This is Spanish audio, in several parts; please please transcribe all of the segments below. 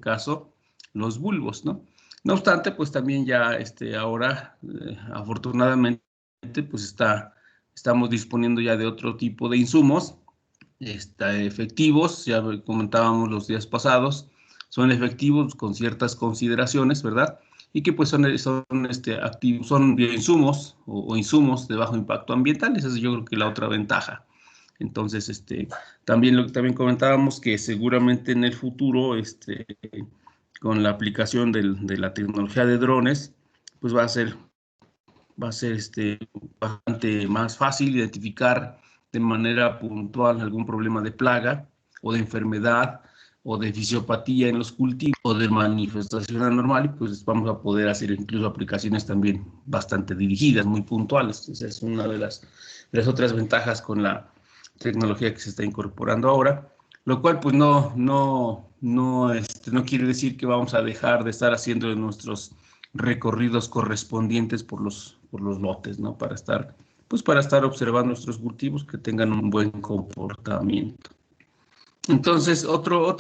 caso los bulbos, ¿no? No obstante, pues también ya ahora, afortunadamente, pues estamos disponiendo ya de otro tipo de insumos efectivos, ya comentábamos los días pasados, son efectivos con ciertas consideraciones, ¿verdad? Y que pues son activos, son bioinsumos o insumos de bajo impacto ambiental. Esa es yo creo que la otra ventaja. Entonces, también comentábamos que seguramente en el futuro, con la aplicación de la tecnología de drones, pues va a ser bastante más fácil identificar de manera puntual algún problema de plaga o de enfermedad o de fisiopatía en los cultivos o de manifestación anormal, y pues vamos a poder hacer incluso aplicaciones también bastante dirigidas, muy puntuales. Esa es una de las otras ventajas con la tecnología que se está incorporando ahora, lo cual pues no quiere decir que vamos a dejar de estar haciendo nuestros recorridos correspondientes por los lotes, ¿no? Para estar observando nuestros cultivos que tengan un buen comportamiento. Entonces, otro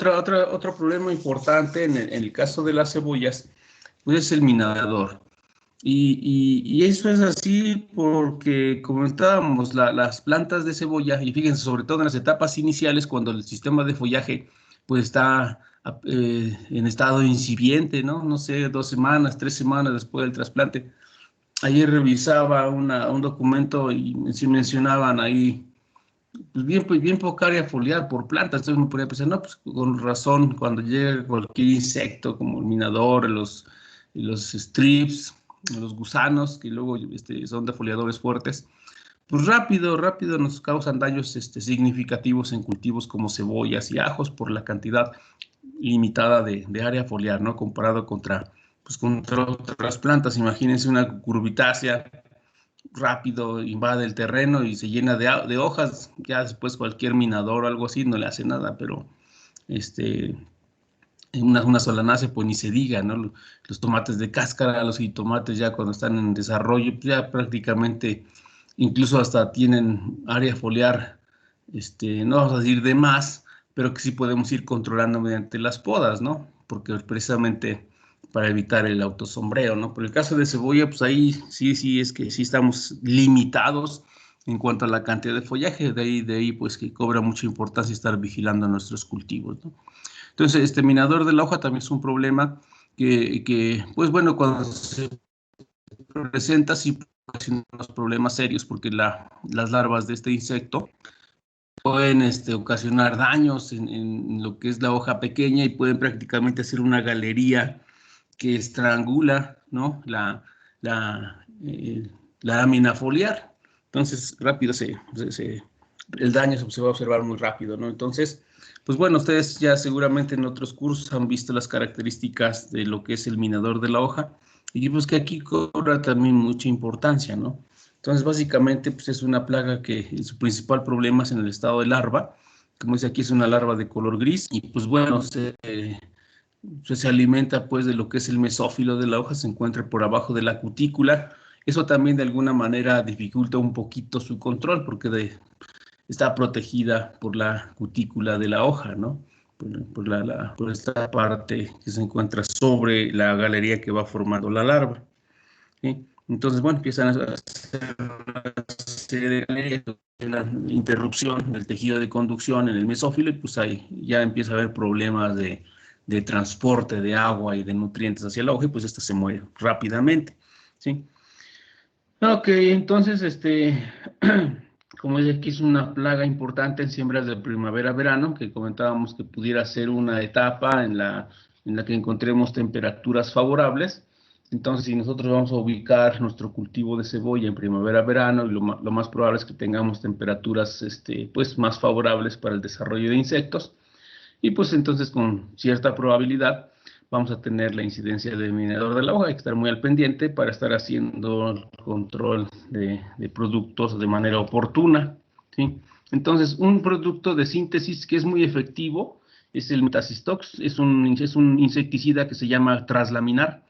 problema importante en el caso de las cebollas, pues es el minador. Y eso es así porque comentábamos, las plantas de cebolla, y fíjense, sobre todo en las etapas iniciales, cuando el sistema de follaje pues está en estado incipiente, ¿no? No sé, 2 semanas, 3 semanas después del trasplante. Ayer revisaba un documento y sí mencionaban ahí, pues bien poca área foliar por planta. Entonces uno podría pensar, no, pues con razón, cuando llega cualquier insecto como el minador, los strips, los gusanos, que luego son defoliadores fuertes, pues rápido nos causan daños significativos en cultivos como cebollas y ajos por la cantidad limitada de área foliar, ¿no? Comparado contra otras plantas. Imagínense una cucurbitácea, rápido invade el terreno y se llena de hojas. Ya después cualquier minador o algo así no le hace nada, pero una solanácea, pues ni se diga, ¿no? Los tomates de cáscara, los jitomates ya cuando están en desarrollo, ya prácticamente incluso hasta tienen área foliar, no vamos a decir de más, pero que sí podemos ir controlando mediante las podas, ¿no? Porque precisamente para evitar el autosombreo, ¿no? Por el caso de cebolla, pues ahí sí es que sí estamos limitados en cuanto a la cantidad de follaje. De ahí pues que cobra mucha importancia estar vigilando nuestros cultivos, ¿no? Entonces, este minador de la hoja también es un problema pues bueno, cuando se presenta sí tiene unos problemas serios, porque las larvas de este insecto pueden ocasionar daños en lo que es la hoja pequeña, y pueden prácticamente hacer una galería que estrangula, ¿no? La lámina foliar. Entonces, rápido el daño se va a observar muy rápido, ¿no? Entonces, pues bueno, ustedes ya seguramente en otros cursos han visto las características de lo que es el minador de la hoja, y pues que aquí cobra también mucha importancia, ¿no? Entonces, básicamente, pues es una plaga que su principal problema es en el estado de larva. Como dice aquí, es una larva de color gris, y pues bueno, se alimenta pues de lo que es el mesófilo de la hoja, se encuentra por abajo de la cutícula. Eso también de alguna manera dificulta un poquito su control, porque está protegida por la cutícula de la hoja, ¿no? Por esta parte que se encuentra sobre la galería que va formando la larva, ¿sí? Entonces, bueno, empiezan a hacer una serie de galerías, la interrupción del tejido de conducción en el mesófilo, y pues ahí ya empieza a haber problemas de transporte de agua y de nutrientes hacia la hoja, y pues esta se muere rápidamente, ¿sí? Ok, entonces, como dice aquí, es una plaga importante en siembras de primavera-verano, que comentábamos que pudiera ser una etapa en la que encontremos temperaturas favorables. Entonces, si nosotros vamos a ubicar nuestro cultivo de cebolla en primavera-verano, y lo más probable es que tengamos temperaturas pues, más favorables para el desarrollo de insectos, y pues entonces con cierta probabilidad vamos a tener la incidencia del minador de la hoja. Hay que estar muy al pendiente para estar haciendo el control de productos de manera oportuna, ¿sí? Entonces, un producto de síntesis que es muy efectivo es el Metacistox. Es un insecticida que se llama traslaminar,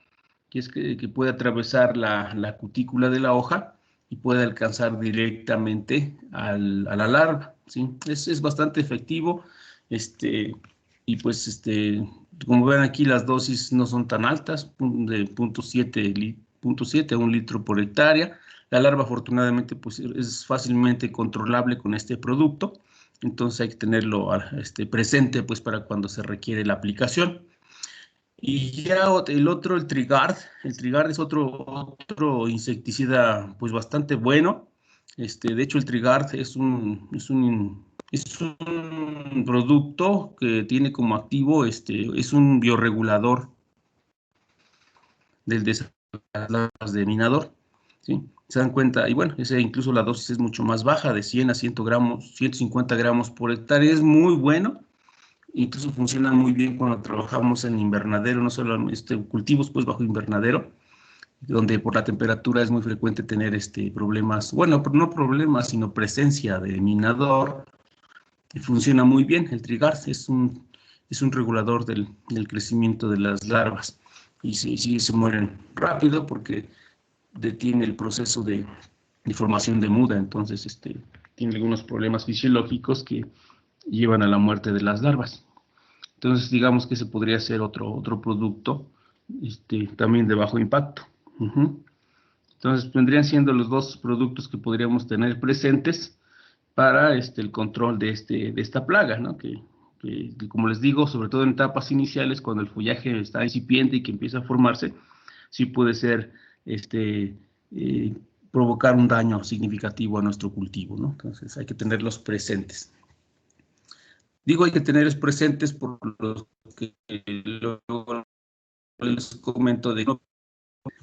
que puede atravesar la cutícula de la hoja y puede alcanzar directamente a la larva, ¿sí? Es bastante efectivo, y pues Como ven aquí, las dosis no son tan altas, de 0.7 a 1 litro por hectárea. La larva, afortunadamente, pues es fácilmente controlable con este producto. Entonces hay que tenerlo presente pues, para cuando se requiere la aplicación. Y ya el Trigard. El Trigard es otro insecticida pues bastante bueno. De hecho, el Trigard es un producto que tiene como activo, es un bioregulador del desarrollo de las larvas de minador, ¿sí? Se dan cuenta, y bueno, incluso la dosis es mucho más baja, de 100 a 100 gramos, 150 gramos por hectárea, es muy bueno. Incluso funciona muy bien cuando trabajamos en invernadero, no solo cultivos pues bajo invernadero, donde por la temperatura es muy frecuente tener problemas, bueno, no problemas, sino presencia de minador. Funciona muy bien. El Trigard es un regulador del crecimiento de las larvas y sí se mueren rápido porque detiene el proceso de formación de muda. Entonces tiene algunos problemas fisiológicos que llevan a la muerte de las larvas. Entonces digamos que ese podría ser otro producto también de bajo impacto. Entonces vendrían siendo los dos productos que podríamos tener presentes para el control de esta plaga, ¿no? Que, como les digo, sobre todo en etapas iniciales, cuando el follaje está incipiente y que empieza a formarse, sí puede ser eh, provocar un daño significativo a nuestro cultivo, ¿no? Entonces hay que tenerlos presentes. Digo hay que tenerlos presentes por lo que luego les comento de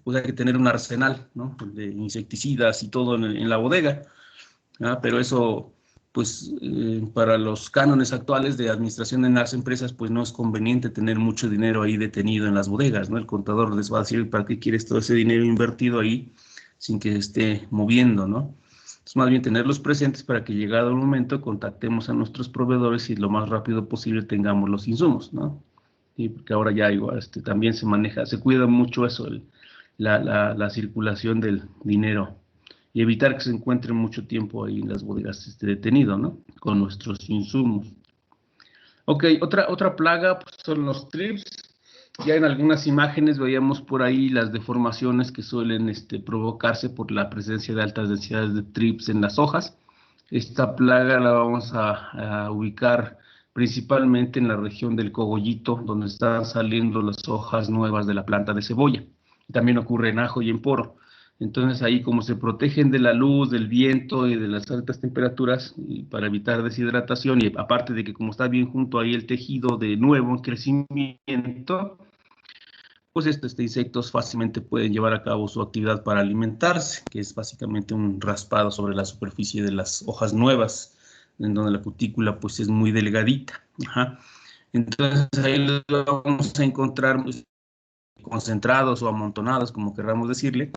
pues hay que tener un arsenal, ¿no? De insecticidas y todo en la bodega. Pero eso, pues, para los cánones actuales de administración en las empresas, pues no es conveniente tener mucho dinero ahí detenido en las bodegas, ¿no? El contador les va a decir, ¿para qué quieres todo ese dinero invertido ahí sin que se esté moviendo, ¿no? Entonces, más bien tenerlos presentes para que llegado el momento contactemos a nuestros proveedores y lo más rápido posible tengamos los insumos, ¿no? Y porque ahora ya igual, también se cuida mucho eso, la circulación del dinero y evitar que se encuentre mucho tiempo ahí en las bodegas detenido, ¿no? Con nuestros insumos. Ok, otra plaga pues, son los thrips. Ya en algunas imágenes veíamos por ahí las deformaciones que suelen provocarse por la presencia de altas densidades de thrips en las hojas. Esta plaga la vamos a ubicar principalmente en la región del cogollito, donde están saliendo las hojas nuevas de la planta de cebolla. También ocurre en ajo y en poro. Entonces ahí como se protegen de la luz, del viento y de las altas temperaturas y para evitar deshidratación y aparte de que como está bien junto ahí el tejido de nuevo crecimiento, pues estos insectos fácilmente pueden llevar a cabo su actividad para alimentarse, que es básicamente un raspado sobre la superficie de las hojas nuevas, en donde la cutícula pues es muy delgadita. Ajá. Entonces ahí los vamos a encontrar pues, concentrados o amontonados, como querramos decirle.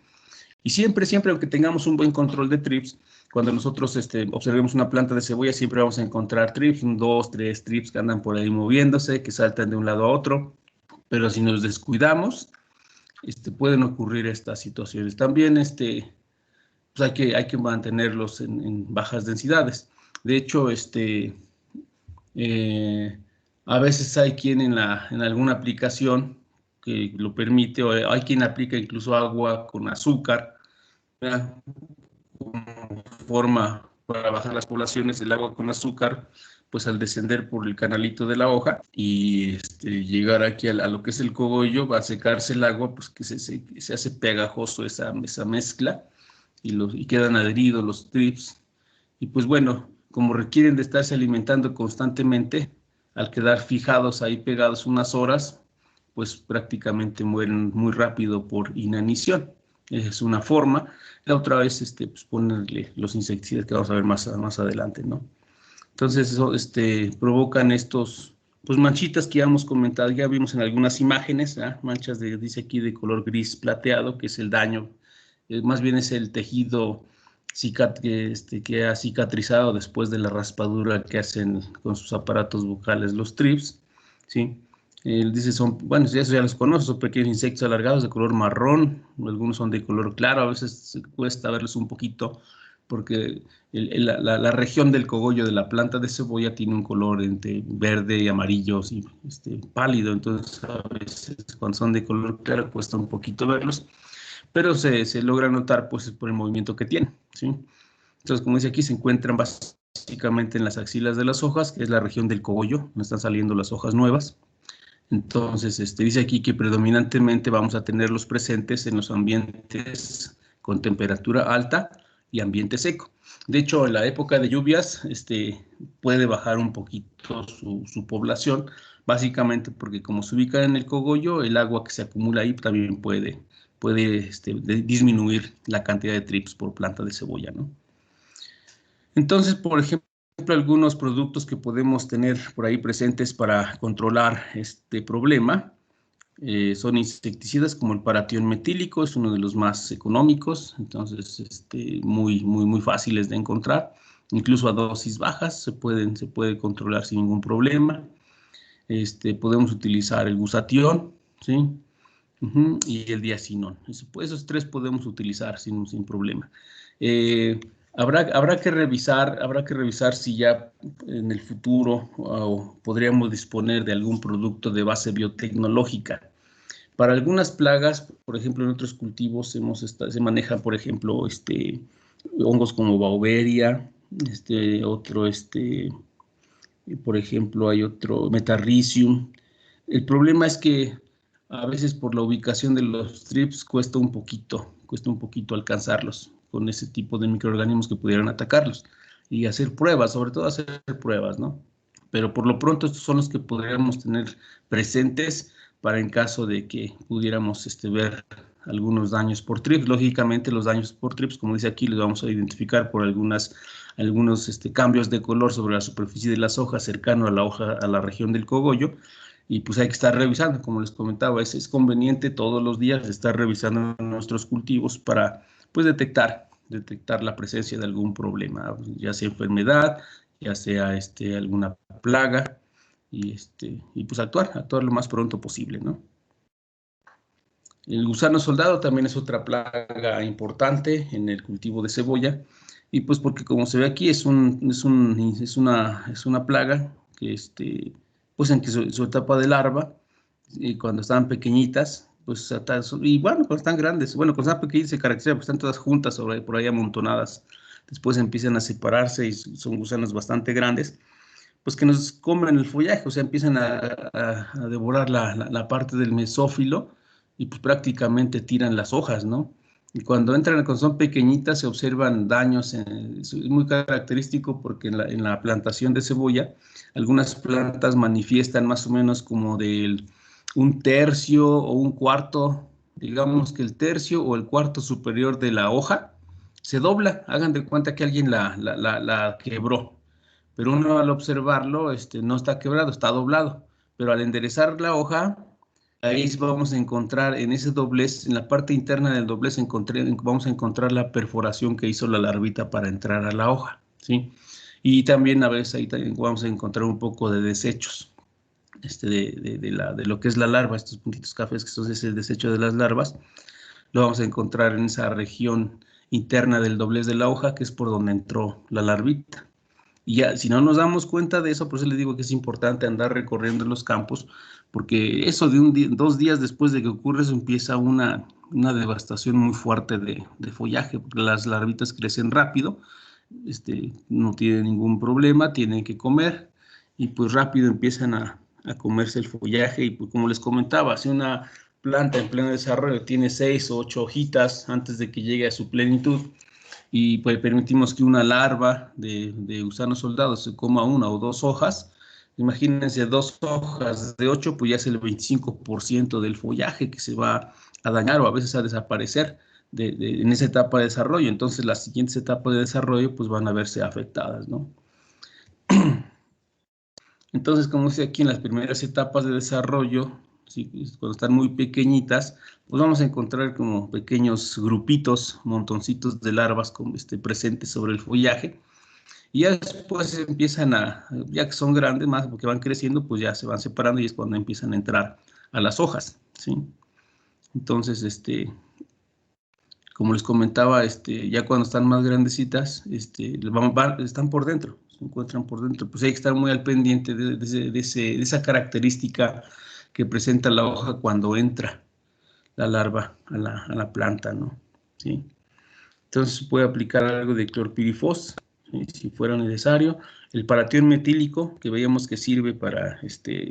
Y siempre, aunque tengamos un buen control de thrips, cuando nosotros observemos una planta de cebolla, siempre vamos a encontrar thrips, 2, 3 thrips que andan por ahí moviéndose, que saltan de un lado a otro. Pero si nos descuidamos, pueden ocurrir estas situaciones. También pues hay que mantenerlos en bajas densidades. De hecho, a veces hay quien en alguna aplicación que lo permite, o hay quien aplica incluso agua con azúcar, ¿verdad? Como forma para bajar las poblaciones del agua con azúcar, pues al descender por el canalito de la hoja y llegar aquí a lo que es el cogollo, va a secarse el agua, pues que se hace pegajoso esa mezcla y quedan adheridos los thrips. Y pues bueno, como requieren de estarse alimentando constantemente, al quedar fijados ahí pegados unas horas, pues prácticamente mueren muy rápido por inanición. Esa es una forma. La otra es pues ponerle los insecticidas que vamos a ver más adelante, ¿no? Entonces, eso provocan estos pues manchitas que ya hemos comentado, ya vimos en algunas imágenes, ¿eh? Manchas dice aquí de color gris plateado, que es el daño, más bien es el tejido que ha cicatrizado después de la raspadura que hacen con sus aparatos bucales los thrips, ¿sí? Dice bueno, eso ya los conoces, son pequeños insectos alargados de color marrón, algunos son de color claro, a veces cuesta verlos un poquito porque la región del cogollo de la planta de cebolla tiene un color entre verde y amarillo, así, pálido, entonces a veces cuando son de color claro cuesta un poquito verlos, pero se logra notar pues por el movimiento que tienen, ¿sí? Entonces, como dice aquí, se encuentran básicamente en las axilas de las hojas, que es la región del cogollo, donde están saliendo las hojas nuevas. Entonces, dice aquí que predominantemente vamos a tenerlos presentes en los ambientes con temperatura alta y ambiente seco. De hecho, en la época de lluvias, puede bajar un poquito su población, básicamente porque como se ubica en el cogollo, el agua que se acumula ahí también puede disminuir la cantidad de trips por planta de cebolla, ¿no? Entonces, por ejemplo, algunos productos que podemos tener por ahí presentes para controlar este problema son insecticidas como el paratión metílico, es uno de los más económicos, entonces muy fáciles de encontrar, incluso a dosis bajas se puede controlar sin ningún problema. Podemos utilizar el gusatión, ¿sí? Y el diacinón. Esos tres podemos utilizar sin problema. Habrá que revisar si ya en el futuro podríamos disponer de algún producto de base biotecnológica. Para algunas plagas, por ejemplo, en otros cultivos se manejan, por ejemplo, hongos como Beauveria, por ejemplo, hay otro Metarrhizium. El problema es que a veces por la ubicación de los trips cuesta un poquito alcanzarlos con ese tipo de microorganismos que pudieran atacarlos y hacer pruebas, sobre todo hacer pruebas, ¿no? Pero por lo pronto estos son los que podríamos tener presentes para en caso de que pudiéramos ver algunos daños por trips. Lógicamente los daños por trips, como dice aquí, los vamos a identificar por algunos cambios de color sobre la superficie de las hojas cercano a la hoja, a la región del cogollo, y pues hay que estar revisando, como les comentaba, es conveniente todos los días estar revisando nuestros cultivos para pues detectar la presencia de algún problema, ya sea enfermedad, ya sea alguna plaga, y pues actuar lo más pronto posible, ¿no? El gusano soldado también es otra plaga importante en el cultivo de cebolla, y pues porque como se ve aquí es una plaga que pues en que su etapa de larva, y cuando están pequeñitas, pues y bueno, cuando están grandes, bueno, cuando están pequeñitas se caracteriza porque están todas juntas por ahí amontonadas, después empiezan a separarse y son gusanos bastante grandes, pues que nos comen el follaje, o sea, empiezan a devorar la parte del mesófilo y pues prácticamente tiran las hojas, ¿no? Y cuando son pequeñitas, se observan daños. Es muy característico porque en la plantación de cebolla, algunas plantas manifiestan más o menos como un tercio o un cuarto, digamos que el tercio o el cuarto superior de la hoja se dobla. Hagan de cuenta que alguien la quebró, pero uno al observarlo no está quebrado, está doblado, pero al enderezar la hoja, ahí vamos a encontrar en ese doblez, en la parte interna del doblez, vamos a encontrar la perforación que hizo la larvita para entrar a la hoja, ¿sí? Y también a veces ahí también vamos a encontrar un poco de desechos de lo que es la larva, estos puntitos cafés que son ese desecho de las larvas, lo vamos a encontrar en esa región interna del doblez de la hoja, que es por donde entró la larvita. Y ya, si no nos damos cuenta de eso, por eso les digo que es importante andar recorriendo los campos, porque eso de 2 días después de que ocurre eso empieza una devastación muy fuerte de follaje, porque las larvitas crecen rápido, no tienen ningún problema, tienen que comer, y pues rápido empiezan a comerse el follaje, y pues como les comentaba, si una planta en pleno desarrollo tiene 6 o 8 hojitas antes de que llegue a su plenitud, y pues permitimos que una larva de gusano soldado se coma 1 o 2 hojas. Imagínense 2 hojas de 8, pues ya es el 25% del follaje que se va a dañar o a veces a desaparecer en esa etapa de desarrollo. Entonces las siguientes etapas de desarrollo pues van a verse afectadas, ¿no? Entonces, como dice aquí, en las primeras etapas de desarrollo, ¿sí? Cuando están muy pequeñitas, pues vamos a encontrar como pequeños grupitos, montoncitos de larvas presentes sobre el follaje. Y ya después ya que son grandes, más porque van creciendo, pues ya se van separando y es cuando empiezan a entrar a las hojas, ¿sí? Entonces, como les comentaba, ya cuando están más grandecitas, están por dentro, se encuentran por dentro. Pues hay que estar muy al pendiente de esa característica que presenta la hoja cuando entra la larva a la planta, ¿no? ¿Sí? Entonces se puede aplicar algo de clorpirifos, ¿sí? Si fuera necesario. El paratión metílico, que veíamos que sirve para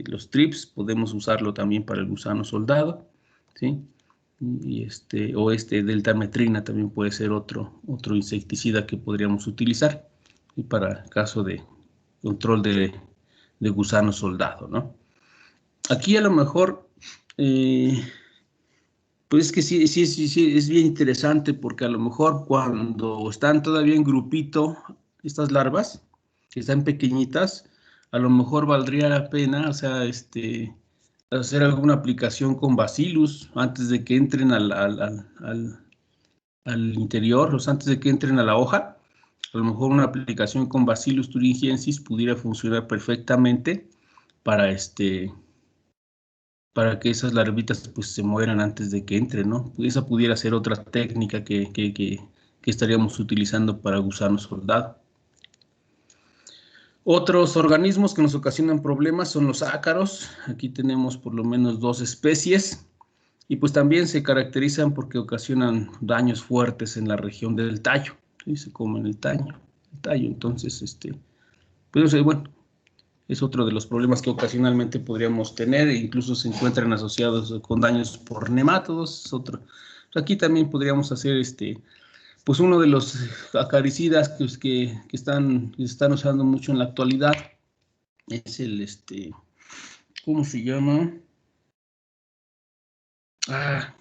los trips, podemos usarlo también para el gusano soldado, ¿sí? O deltametrina también puede ser otro insecticida que podríamos utilizar, ¿sí? Para caso de control de gusano soldado, ¿no? Aquí a lo mejor, pues es que sí, es bien interesante porque a lo mejor cuando están todavía en grupito, estas larvas, que están pequeñitas, a lo mejor valdría la pena, o sea, hacer alguna aplicación con Bacillus antes de que entren al interior, o sea, antes de que entren a la hoja. A lo mejor una aplicación con Bacillus thuringiensis pudiera funcionar perfectamente para para que esas larvitas pues se mueran antes de que entren, ¿no? Esa pudiera ser otra técnica que estaríamos utilizando para gusanos soldado. Otros organismos que nos ocasionan problemas son los ácaros. Aquí tenemos por lo menos 2 especies y pues también se caracterizan porque ocasionan daños fuertes en la región del tallo, ¿sí? Se comen el tallo. Entonces, pues bueno, es otro de los problemas que ocasionalmente podríamos tener e incluso se encuentran asociados con daños por nemátodos. Es otro. Aquí también podríamos hacer pues uno de los acaricidas que se están usando mucho en la actualidad es ¿cómo se llama? Ah,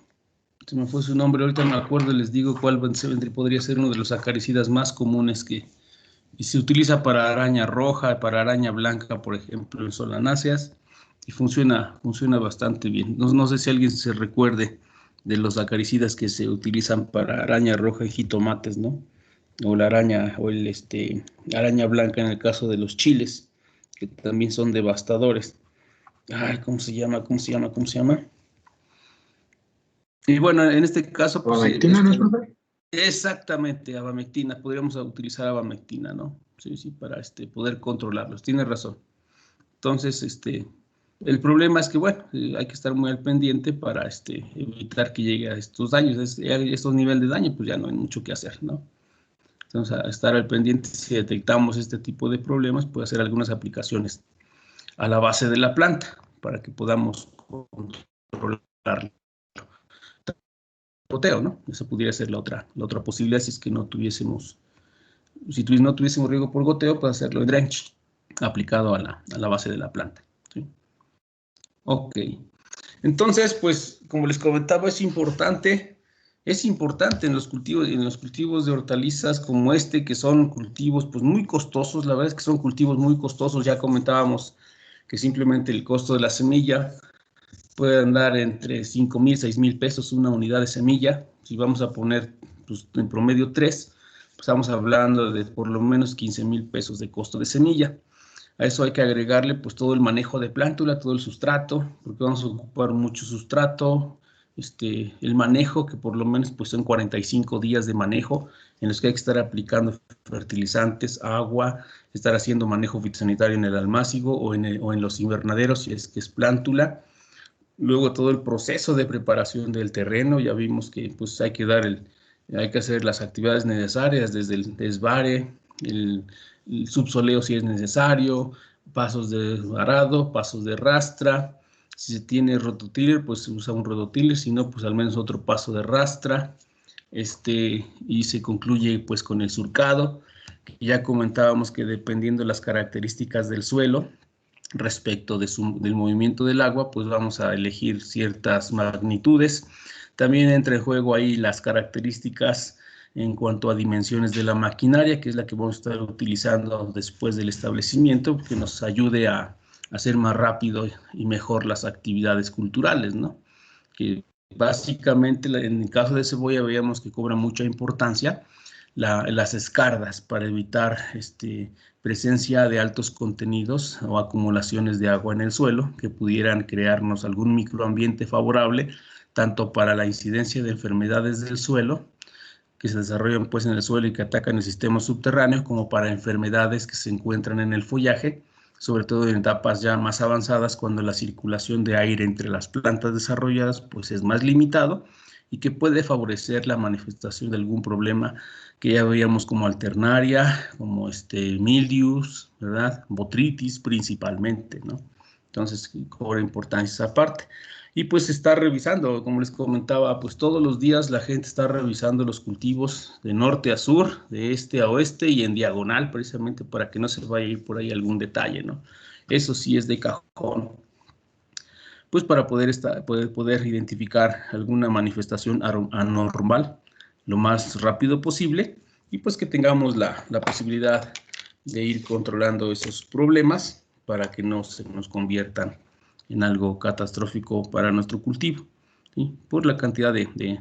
se me fue su nombre, ahorita no me acuerdo, les digo cuál podría ser uno de los acaricidas más comunes y se utiliza para araña roja, para araña blanca, por ejemplo, en solanáceas, y funciona bastante bien. No sé si alguien se recuerde de los acaricidas que se utilizan para araña roja y jitomates, ¿no? O la araña, araña blanca en el caso de los chiles, que también son devastadores. Ay, ¿cómo se llama? Y bueno, en este caso, pues ¿Abamectina no es, profe? exactamente, abamectina, podríamos utilizar abamectina, ¿no? Sí, para poder controlarlos, tiene razón. Entonces, el problema es que, bueno, hay que estar muy al pendiente para evitar que llegue a estos daños, estos niveles de daño, pues ya no hay mucho que hacer, ¿no? Entonces, a estar al pendiente, si detectamos este tipo de problemas, puede hacer algunas aplicaciones a la base de la planta para que podamos controlar goteo, ¿no? Esa pudiera ser la otra posibilidad si es que no tuviésemos riego por goteo, pues hacerlo en drench, aplicado a la base de la planta, ¿sí? Ok. Entonces, pues, como les comentaba, es importante en los cultivos de hortalizas como que son cultivos, pues, muy costosos. La verdad es que son cultivos muy costosos. Ya comentábamos que simplemente el costo de la semilla puede andar entre 5,000, 6,000 pesos una unidad de semilla. Si vamos a poner, pues, en promedio 3, pues estamos hablando de por lo menos 15,000 pesos de costo de semilla. A eso hay que agregarle pues todo el manejo de plántula, todo el sustrato, porque vamos a ocupar mucho sustrato, el manejo, que por lo menos pues son 45 días de manejo, en los que hay que estar aplicando fertilizantes, agua, estar haciendo manejo fitosanitario en el almácigo o en los invernaderos, si es que es plántula. Luego todo el proceso de preparación del terreno, ya vimos que pues hay que hacer las actividades necesarias, desde el desvare, el subsoleo si es necesario, pasos de arado, pasos de rastra. Si se tiene rototiller, pues se usa un rototiller, si no, pues al menos otro paso de rastra. Y se concluye pues con el surcado. Ya comentábamos que dependiendo de las características del suelo, respecto del movimiento del agua, pues vamos a elegir ciertas magnitudes. También entra en juego ahí las características en cuanto a dimensiones de la maquinaria, que es la que vamos a estar utilizando después del establecimiento, que nos ayude a hacer más rápido y mejor las actividades culturales, ¿no? Que básicamente en el caso de cebolla veíamos que cobra mucha importancia las escardas para evitar presencia de altos contenidos o acumulaciones de agua en el suelo que pudieran crearnos algún microambiente favorable tanto para la incidencia de enfermedades del suelo que se desarrollan pues en el suelo y que atacan el sistema subterráneo, como para enfermedades que se encuentran en el follaje, sobre todo en etapas ya más avanzadas, cuando la circulación de aire entre las plantas desarrolladas pues es más limitado y que puede favorecer la manifestación de algún problema que ya veíamos como alternaria, como mildius, ¿verdad? Botritis principalmente, ¿no? Entonces cobra importancia esa parte. Y pues está revisando, como les comentaba, pues todos los días la gente está revisando los cultivos de norte a sur, de este a oeste y en diagonal, precisamente para que no se vaya a ir por ahí algún detalle, ¿no? Eso sí es de cajón, pues para poder identificar alguna manifestación anormal lo más rápido posible y pues que tengamos la posibilidad de ir controlando esos problemas para que no se nos conviertan en algo catastrófico para nuestro cultivo, ¿sí? Por la cantidad de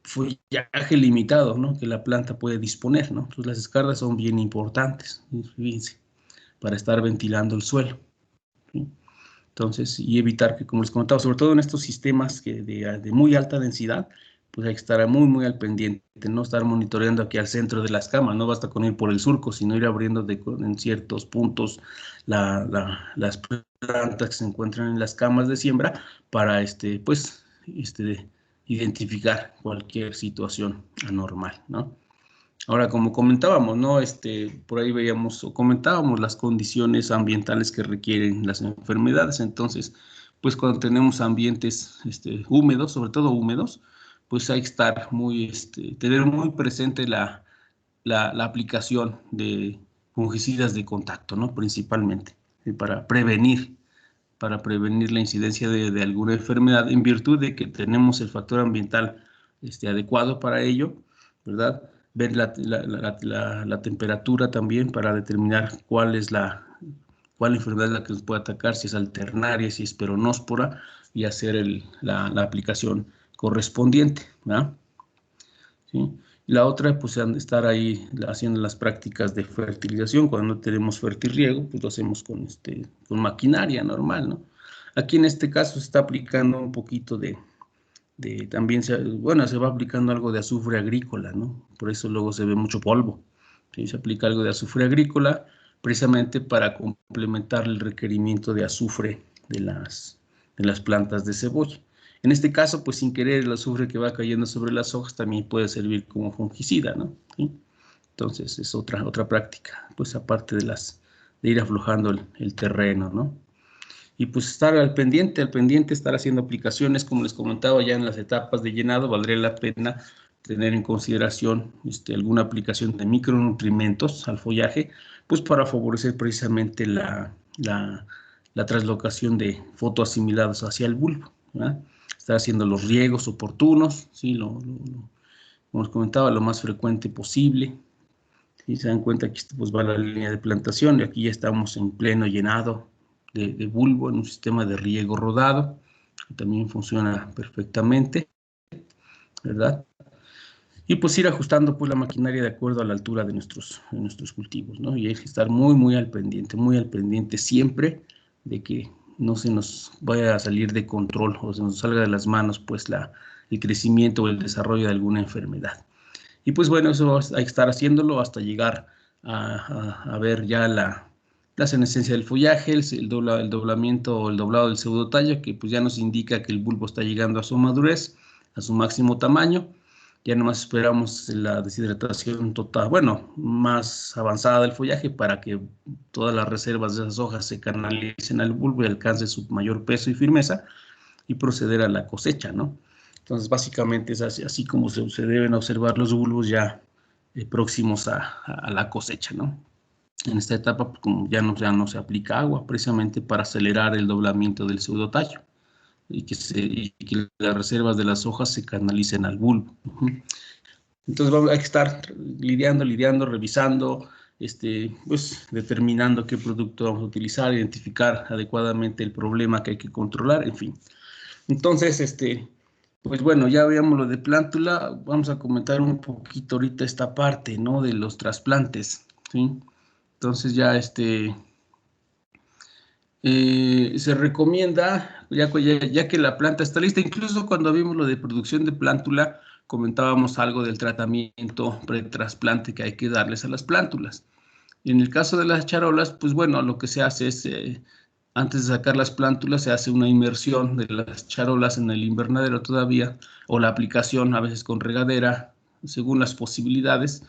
follaje limitado, ¿no?, que la planta puede disponer, ¿no? Entonces las escardas son bien importantes, fíjense, para estar ventilando el suelo, ¿sí? Entonces, y evitar que, como les comentaba, sobre todo en estos sistemas de muy alta densidad, pues hay que estar muy al pendiente, no estar monitoreando aquí al centro de las camas, no basta con ir por el surco, sino ir abriendo en ciertos puntos las plantas que se encuentran en las camas de siembra para identificar cualquier situación anormal, ¿no? Ahora, como comentábamos, ¿no? Por ahí veíamos o comentábamos las condiciones ambientales que requieren las enfermedades. Entonces, pues cuando tenemos ambientes húmedos, sobre todo húmedos, pues hay que estar tener muy presente la aplicación de fungicidas de contacto, ¿no? Principalmente, para prevenir la incidencia de alguna enfermedad, en virtud de que tenemos el factor ambiental adecuado para ello, ¿verdad? Ver la temperatura también para determinar cuál enfermedad es la que nos puede atacar, si es alternaria, si es peronóspora, y hacer la aplicación correspondiente, ¿verdad? ¿Sí? Y la otra, pues, estar ahí haciendo las prácticas de fertilización. Cuando no tenemos fertirriego, pues lo hacemos con maquinaria normal, ¿no? Aquí en este caso se está aplicando un poquito también, bueno, se va aplicando algo de azufre agrícola, ¿no? Por eso luego se ve mucho polvo. ¿Sí? Se aplica algo de azufre agrícola precisamente para complementar el requerimiento de azufre de las plantas de cebolla. En este caso, pues sin querer, el azufre que va cayendo sobre las hojas también puede servir como fungicida, ¿no? ¿Sí? Entonces es otra práctica, pues aparte de ir aflojando el terreno, ¿no? Y pues estar al pendiente, estar haciendo aplicaciones, como les comentaba, ya en las etapas de llenado, valdría la pena tener en consideración alguna aplicación de micronutrimentos al follaje, pues para favorecer precisamente la translocación de fotoasimilados hacia el bulbo, ¿verdad? Estar haciendo los riegos oportunos, ¿sí? Como les comentaba, lo más frecuente posible. Si se dan cuenta que pues va la línea de plantación y aquí ya estamos en pleno llenado de bulbo en un sistema de riego rodado, que también funciona perfectamente, ¿verdad? Y pues ir ajustando pues la maquinaria de acuerdo a la altura de nuestros cultivos, ¿no? Y hay que estar muy al pendiente siempre de que no se nos vaya a salir de control o se nos salga de las manos pues el crecimiento o el desarrollo de alguna enfermedad. Y pues bueno, eso hay que estar haciéndolo hasta llegar a ver ya la senescencia del follaje, el doblamiento o el doblado del pseudotallo, que pues ya nos indica que el bulbo está llegando a su madurez, a su máximo tamaño. Ya nomás esperamos la deshidratación total, bueno, más avanzada del follaje para que todas las reservas de esas hojas se canalicen al bulbo y alcance su mayor peso y firmeza y proceder a la cosecha, ¿no? Entonces, básicamente es así como se deben observar los bulbos ya próximos a la cosecha, ¿no? En esta etapa, pues, como ya no se aplica agua, precisamente para acelerar el doblamiento del pseudotallo y que las reservas de las hojas se canalicen al bulbo. Entonces, hay que estar lidiando, revisando, pues determinando qué producto vamos a utilizar, identificar adecuadamente el problema que hay que controlar, en fin. Entonces, pues bueno, ya veamos lo de plántula. Vamos a comentar un poquito ahorita esta parte, ¿no? De los trasplantes, ¿sí? Entonces ya se recomienda, ya que la planta está lista, incluso cuando vimos lo de producción de plántula, comentábamos algo del tratamiento pretrasplante que hay que darles a las plántulas. En el caso de las charolas, pues bueno, lo que se hace es, antes de sacar las plántulas, se hace una inmersión de las charolas en el invernadero todavía, o la aplicación a veces con regadera, según las posibilidades,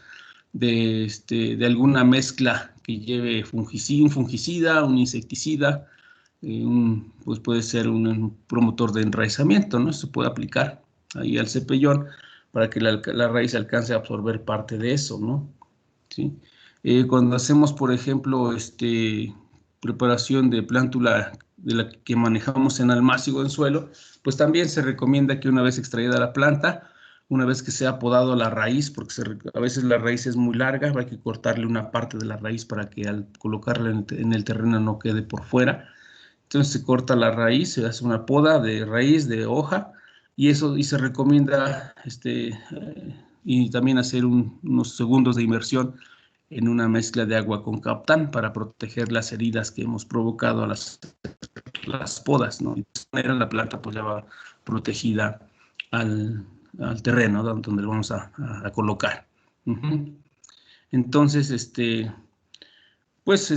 de alguna mezcla que lleve un fungicida, un insecticida, pues puede ser un promotor de enraizamiento, ¿no? Se puede aplicar ahí al cepellón para que la raíz alcance a absorber parte de eso, ¿no? ¿Sí? Cuando hacemos, por ejemplo, preparación de plántula de la que manejamos en almácigo en suelo, pues también se recomienda que una vez extraída la planta, una vez que se ha podado la raíz, porque a veces la raíz es muy larga, hay que cortarle una parte de la raíz para que al colocarla en el terreno no quede por fuera. Entonces se corta la raíz, se hace una poda de raíz, de hoja, y se recomienda y también hacer unos segundos de inmersión en una mezcla de agua con Captán para proteger las heridas que hemos provocado a las podas, ¿no? De esta manera la planta pues ya va protegida al terreno, ¿no? Donde lo vamos a colocar. Entonces, pues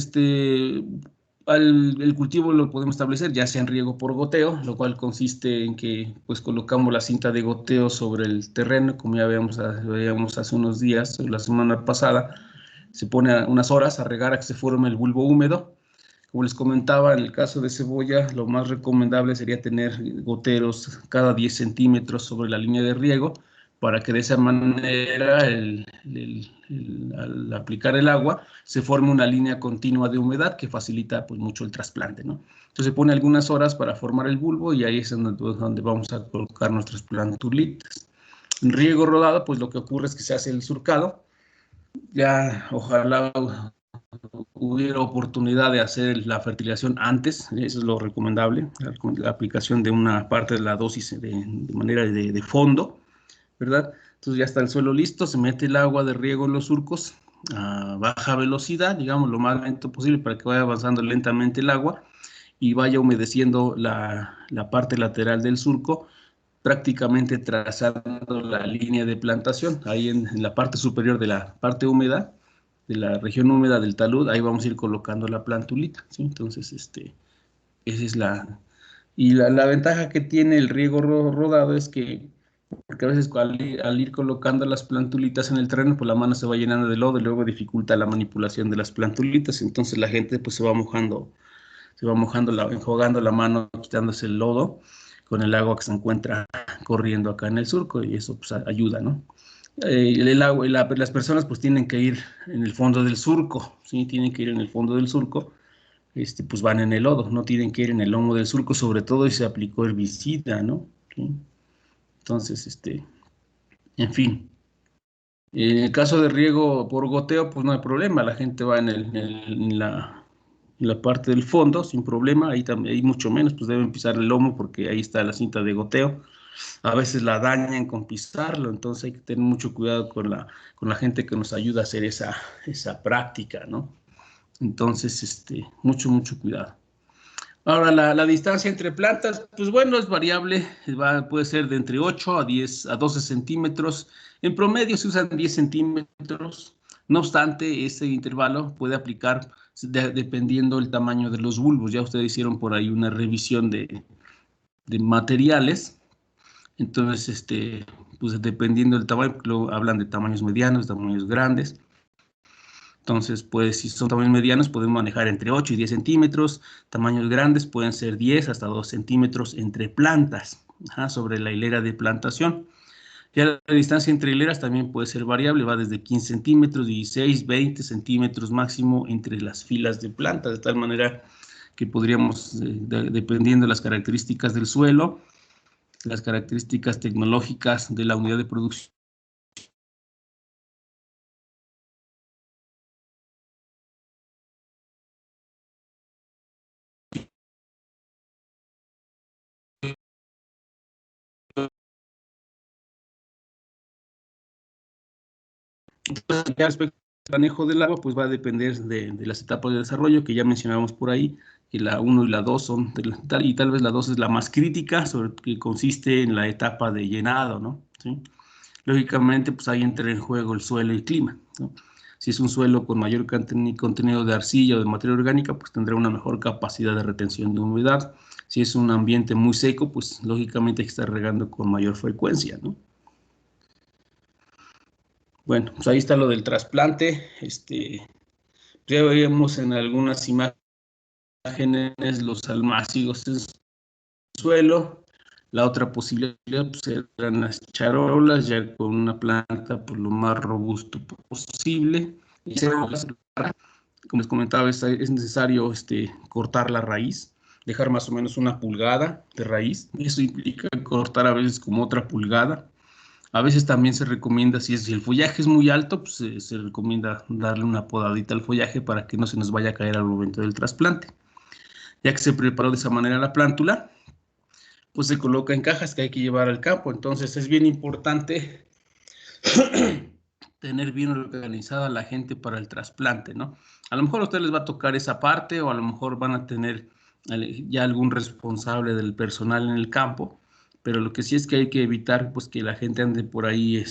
el cultivo lo podemos establecer ya sea en riego por goteo, lo cual consiste en que pues colocamos la cinta de goteo sobre el terreno, como ya veíamos hace unos días, la semana pasada. Se pone unas horas a regar a que se forme el bulbo húmedo. Como les comentaba, en el caso de cebolla, lo más recomendable sería tener goteros cada 10 centímetros sobre la línea de riego, para que de esa manera, al aplicar el agua, se forme una línea continua de humedad que facilita pues, mucho el trasplante, ¿no? Entonces se pone algunas horas para formar el bulbo y ahí es donde vamos a colocar nuestras plantulitas. En riego rodado, pues lo que ocurre es que se hace el surcado. Ya ojalá hubiera oportunidad de hacer la fertilización antes, eso es lo recomendable, la aplicación de una parte de la dosis de manera de fondo, ¿verdad? Entonces ya está el suelo listo, se mete el agua de riego en los surcos a baja velocidad, digamos lo más lento posible para que vaya avanzando lentamente el agua y vaya humedeciendo la parte lateral del surco, prácticamente trazando la línea de plantación. Ahí en la parte superior de la parte húmeda, de la región húmeda del talud, ahí vamos a ir colocando la plantulita, ¿sí? Entonces, esa es la ventaja que tiene el riego rodado es que, porque a veces al ir colocando las plantulitas en el terreno, pues la mano se va llenando de lodo y luego dificulta la manipulación de las plantulitas, entonces la gente pues enjugando la mano, quitándose el lodo con el agua que se encuentra corriendo acá en el surco y eso pues ayuda, ¿no? El agua, las personas pues tienen que ir en el fondo del surco, ¿sí? Tienen que ir en el fondo del surco, pues van en el lodo, no tienen que ir en el lomo del surco, sobre todo si se aplicó herbicida, ¿no? ¿Sí? Entonces, en fin. En el caso de riego por goteo, pues no hay problema, la gente va en la parte del fondo sin problema, ahí también hay mucho menos, pues deben pisar el lomo porque ahí está la cinta de goteo. A veces la dañan con pisarlo, entonces hay que tener mucho cuidado con la gente que nos ayuda a hacer esa práctica, ¿no? Entonces, mucho cuidado. Ahora, la distancia entre plantas, pues bueno, es variable, puede ser de entre 8 a 12 centímetros. En promedio se usan 10 centímetros. No obstante, ese intervalo puede aplicar dependiendo del tamaño de los bulbos. Ya ustedes hicieron por ahí una revisión de materiales. Entonces, pues dependiendo del tamaño, hablan de tamaños medianos, tamaños grandes. Entonces, pues si son tamaños medianos, podemos manejar entre 8 y 10 centímetros. Tamaños grandes pueden ser 10 hasta 2 centímetros entre plantas, sobre la hilera de plantación. Ya la distancia entre hileras también puede ser variable, va desde 15 centímetros, 16, 20 centímetros máximo entre las filas de plantas, de tal manera que podríamos, dependiendo de las características del suelo, las características tecnológicas de la unidad de producción, ya respecto al manejo del agua, pues va a depender de las etapas de desarrollo que ya mencionamos por ahí, que la 1 y la 2 son, y tal vez la 2 es la más crítica, que consiste en la etapa de llenado, ¿no? ¿Sí? lógicamente pues ahí entra en juego el suelo y el clima, ¿no? Si es un suelo con mayor contenido de arcilla o de materia orgánica, pues tendrá una mejor capacidad de retención de humedad. Si es un ambiente muy seco, pues lógicamente hay que estar regando con mayor frecuencia, ¿no? Bueno, pues ahí está lo del trasplante. Ya veíamos en algunas imágenes los almácigos en suelo. La otra posibilidad pues, eran las charolas, ya con una planta por lo más robusto posible. Y como les comentaba, es necesario cortar la raíz, dejar más o menos una pulgada de raíz. Eso implica cortar a veces como otra pulgada. A veces también se recomienda, si el follaje es muy alto, pues se recomienda darle una podadita al follaje para que no se nos vaya a caer al momento del trasplante. Ya que se preparó de esa manera la plántula, pues se coloca en cajas que hay que llevar al campo. Entonces es bien importante tener bien organizada la gente para el trasplante, ¿no? A lo mejor a ustedes les va a tocar esa parte o a lo mejor van a tener ya algún responsable del personal en el campo, pero lo que sí es que hay que evitar pues que la gente ande por ahí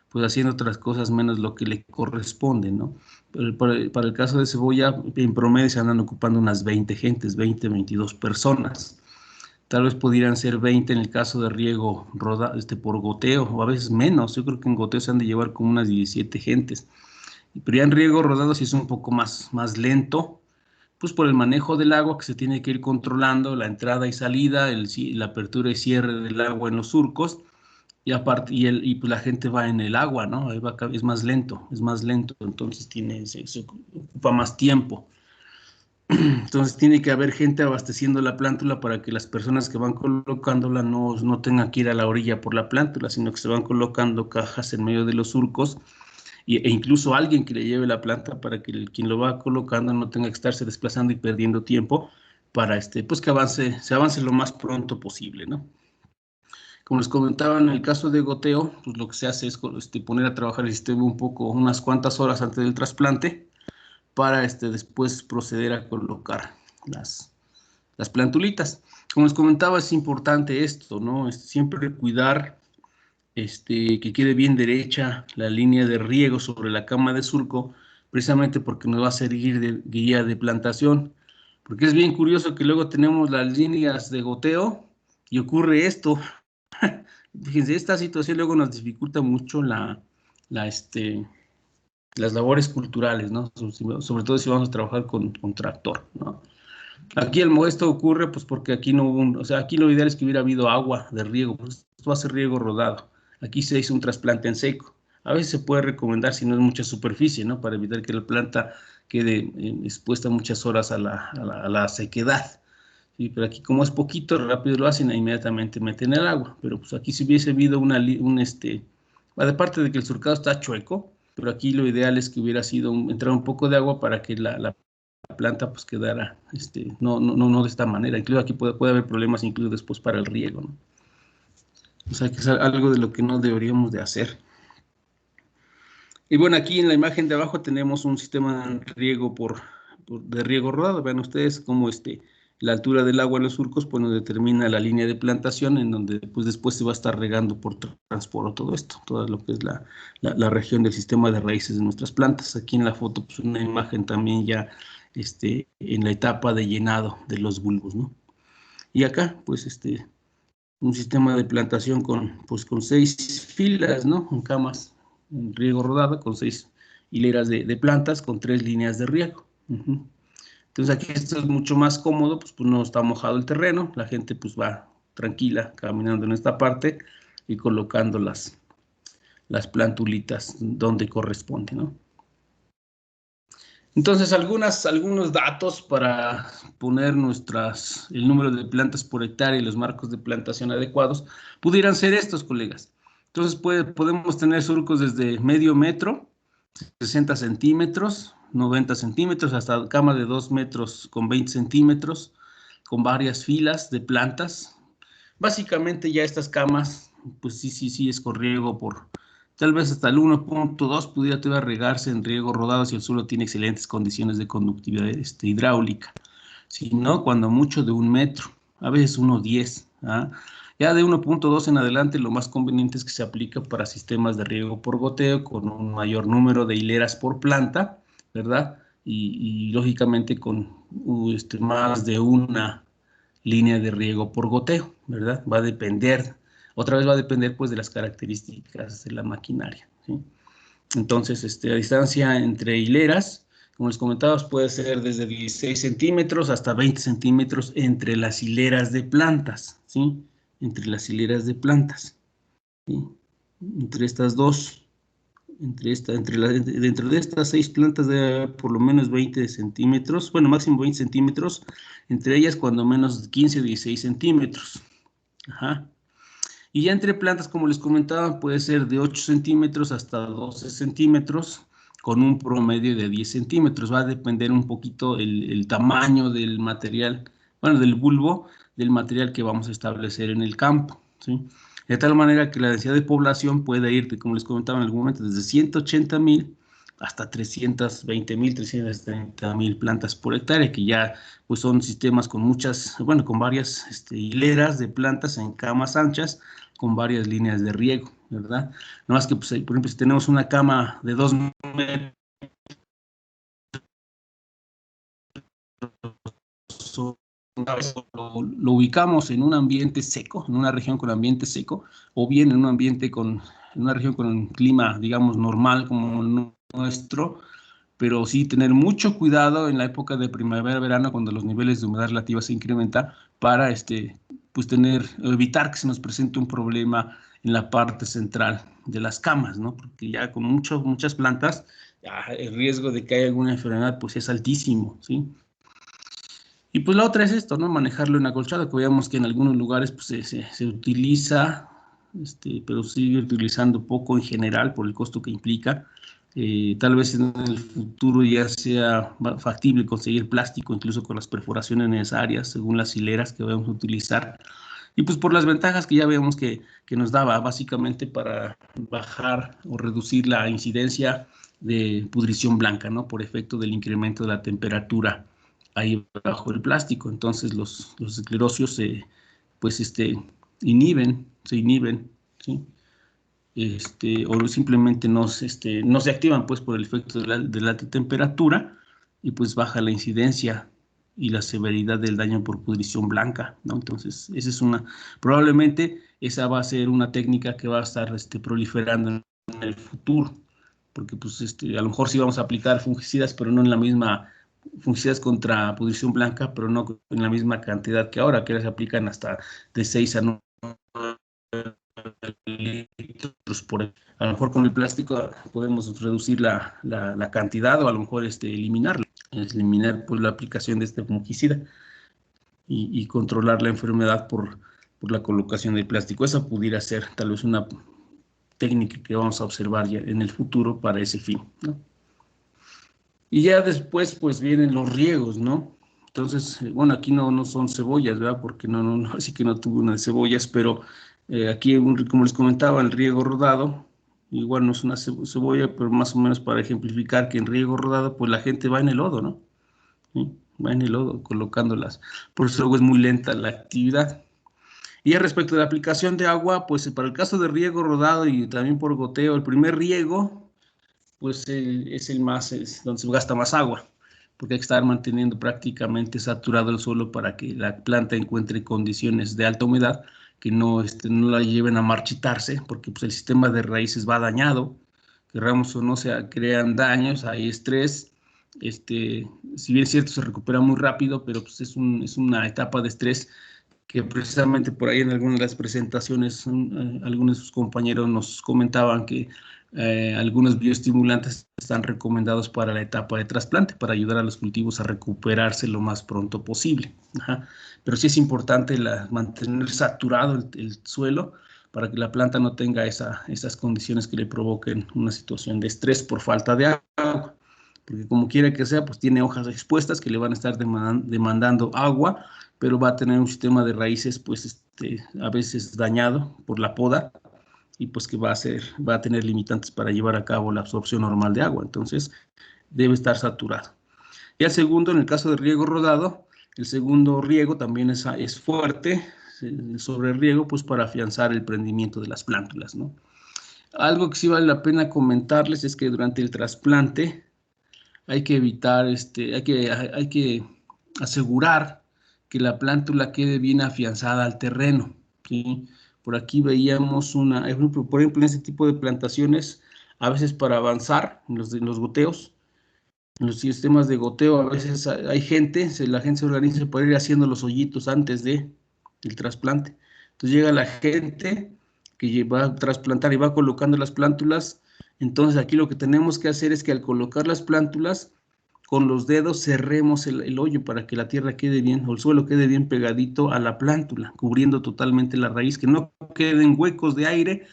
pues haciendo otras cosas menos lo que le corresponde, ¿no? Pero para el caso de cebolla, en promedio se andan ocupando unas 20 gentes, 20, 22 personas. Tal vez pudieran ser 20 en el caso de riego por goteo, o a veces menos. Yo creo que en goteo se han de llevar como unas 17 gentes. Pero ya en riego rodado sí es un poco más lento, pues por el manejo del agua que se tiene que ir controlando, la entrada y salida, la apertura y cierre del agua en los surcos, y aparte, pues la gente va en el agua, ¿no? Ahí es más lento, entonces se ocupa más tiempo. Entonces tiene que haber gente abasteciendo la plántula para que las personas que van colocándola no tengan que ir a la orilla por la plántula, sino que se van colocando cajas en medio de los surcos e incluso alguien que le lleve la planta para que quien lo va colocando no tenga que estarse desplazando y perdiendo tiempo para pues que se avance lo más pronto posible, ¿no? Como les comentaba, en el caso de goteo, pues lo que se hace es poner a trabajar el sistema unas cuantas horas antes del trasplante para después proceder a colocar las plantulitas. Como les comentaba, es importante esto, ¿no? Siempre cuidar que quede bien derecha la línea de riego sobre la cama de surco, precisamente porque nos va a servir de guía de plantación. Porque es bien curioso que luego tenemos las líneas de goteo y ocurre esto. Fíjense, esta situación luego nos dificulta mucho la, este, las labores culturales, ¿no? Sobre todo si vamos a trabajar con tractor, ¿no? Aquí esto ocurre pues porque aquí no hubo o sea, aquí lo ideal es que hubiera habido agua de riego, pues esto va a ser riego rodado. Aquí se hizo un trasplante en seco. A veces se puede recomendar si no es mucha superficie, ¿no? Para evitar que la planta quede expuesta muchas horas a la sequedad. Sí, pero aquí como es poquito, rápido lo hacen e inmediatamente meten el agua. Pero pues aquí si hubiese habido aparte de que el surcado está chueco, pero aquí lo ideal es que hubiera sido entrar un poco de agua para que la planta pues quedara, no de esta manera. Incluso aquí puede haber problemas incluso después para el riego, ¿no? O sea que es algo de lo que no deberíamos de hacer. Y bueno, aquí en la imagen de abajo tenemos un sistema de riego de riego rodado. Vean ustedes cómo la altura del agua en los surcos pues nos determina la línea de plantación en donde pues después se va a estar regando por transporo todo esto, todo lo que es la región del sistema de raíces de nuestras plantas. Aquí en la foto pues una imagen también ya en la etapa de llenado de los bulbos, ¿no? Y acá pues un sistema de plantación con 6 filas, ¿no? En camas, en riego rodado, con 6 hileras de plantas, con 3 líneas de riego. Entonces aquí esto es mucho más cómodo, pues no está mojado el terreno, la gente pues va tranquila caminando en esta parte y colocando las plantulitas donde corresponde, ¿no? Entonces, algunos datos para poner el número de plantas por hectárea y los marcos de plantación adecuados pudieran ser estos, colegas. Entonces, podemos tener surcos desde medio metro, 60 centímetros, 90 centímetros, hasta cama de 2 metros con 20 centímetros, con varias filas de plantas. Básicamente ya estas camas, pues sí, es con riego tal vez hasta el 1.2 pudiera todavía regarse en riego rodado si el suelo tiene excelentes condiciones de conductividad hidráulica. Si no, cuando mucho de 1 metro, a veces 1.10, ¿ah? Ya de 1.2 en adelante, lo más conveniente es que se aplique para sistemas de riego por goteo con un mayor número de hileras por planta, ¿verdad? Y lógicamente con más de una línea de riego por goteo, ¿verdad? Va a depender, otra vez va a depender pues de las características de la maquinaria, ¿sí? Entonces, la distancia entre hileras, como les comentaba, puede ser desde 16 centímetros hasta 20 centímetros entre las hileras de plantas, ¿sí? Entre las hileras de plantas, ¿sí? Entre estas dos, dentro de estas 6 plantas debe haber por lo menos 20 centímetros, bueno, máximo 20 centímetros, entre ellas cuando menos 15 o 16 centímetros. Ajá. Y ya entre plantas, como les comentaba, puede ser de 8 centímetros hasta 12 centímetros, con un promedio de 10 centímetros. Va a depender un poquito el tamaño del material, bueno, del bulbo, del material que vamos a establecer en el campo, ¿sí? De tal manera que la densidad de población puede ir, como les comentaba en algún momento, desde 180,000 hasta 320,000, 330,000 plantas por hectárea, que ya pues son sistemas con muchas, bueno, con varias hileras de plantas en camas anchas, con varias líneas de riego, ¿verdad? No más que, pues, por ejemplo, si tenemos una cama de 2 metros, lo ubicamos en un ambiente seco, en una región con ambiente seco, o bien en un ambiente en una región con un clima, digamos, normal como nuestro, pero sí tener mucho cuidado en la época de primavera-verano, cuando los niveles de humedad relativa se incrementan, para pues evitar que se nos presente un problema en la parte central de las camas, ¿no? Porque ya con muchas plantas, ya el riesgo de que haya alguna enfermedad, pues es altísimo, ¿sí? Y pues la otra es esto, ¿no? Manejarlo en acolchado, que veamos que en algunos lugares pues, se utiliza, pero sigue utilizando poco en general por el costo que implica. Tal vez en el futuro ya sea factible conseguir plástico, incluso con las perforaciones necesarias, según las hileras que vamos a utilizar. Y pues por las ventajas que ya vemos que nos daba, básicamente para bajar o reducir la incidencia de pudrición blanca, ¿no? Por efecto del incremento de la temperatura ahí bajo el plástico. Entonces los esclerosios pues se inhiben, ¿sí? O simplemente no se activan pues por el efecto de la alta temperatura, y pues baja la incidencia y la severidad del daño por pudrición blanca, ¿no? Entonces, probablemente esa va a ser una técnica que va a estar proliferando en el futuro, porque pues a lo mejor sí vamos a aplicar fungicidas, pero no en la misma, fungicidas contra pudrición blanca, pero no en la misma cantidad que ahora, que ahora se aplican hasta de 6 a 9 litros a lo mejor con el plástico podemos reducir la cantidad, o a lo mejor eliminar pues, la aplicación de este fungicida y controlar la enfermedad por la colocación del plástico. Esa pudiera ser tal vez una técnica que vamos a observar ya en el futuro para ese fin, ¿no? Y ya después pues vienen los riegos, ¿no? Entonces, bueno, aquí no son cebollas, ¿verdad? Porque así que no tuve una de cebollas, pero aquí, como les comentaba, el riego rodado, igual no es una cebolla, pero más o menos para ejemplificar que en riego rodado, pues la gente va en el lodo, ¿no? ¿Sí? Va en el lodo colocándolas. Por eso luego es muy lenta la actividad. Y respecto de la aplicación de agua, pues para el caso de riego rodado y también por goteo, el primer riego pues es donde se gasta más agua, porque hay que estar manteniendo prácticamente saturado el suelo para que la planta encuentre condiciones de alta humedad que no la lleven a marchitarse, porque pues, el sistema de raíces va dañado, querramos o no, se crean daños, hay estrés. Si bien es cierto, se recupera muy rápido, pero pues es una etapa de estrés que precisamente por ahí en algunas de las presentaciones, algunos de sus compañeros nos comentaban que algunos bioestimulantes están recomendados para la etapa de trasplante, para ayudar a los cultivos a recuperarse lo más pronto posible. Ajá. Pero sí es importante mantener saturado el suelo para que la planta no tenga esas condiciones que le provoquen una situación de estrés por falta de agua. Porque como quiera que sea, pues tiene hojas expuestas que le van a estar demandando agua, pero va a tener un sistema de raíces, pues, a veces dañado por la poda, y pues que va a tener limitantes para llevar a cabo la absorción normal de agua. Entonces, debe estar saturado. Y el segundo, en el caso de riego rodado, el segundo riego también es fuerte, el sobreriego, pues para afianzar el prendimiento de las plántulas, ¿no? Algo que sí vale la pena comentarles es que durante el trasplante hay que evitar, hay que asegurar que la plántula quede bien afianzada al terreno, ¿sí? Por aquí veíamos por ejemplo, en este tipo de plantaciones, a veces para avanzar en los goteos, en los sistemas de goteo, a veces hay la gente se organiza para ir haciendo los hoyitos antes del trasplante. Entonces llega la gente que va a trasplantar y va colocando las plántulas. Entonces aquí lo que tenemos que hacer es que al colocar las plántulas, con los dedos cerremos el hoyo para que la tierra quede bien, o el suelo quede bien pegadito a la plántula, cubriendo totalmente la raíz, que no queden huecos de aire,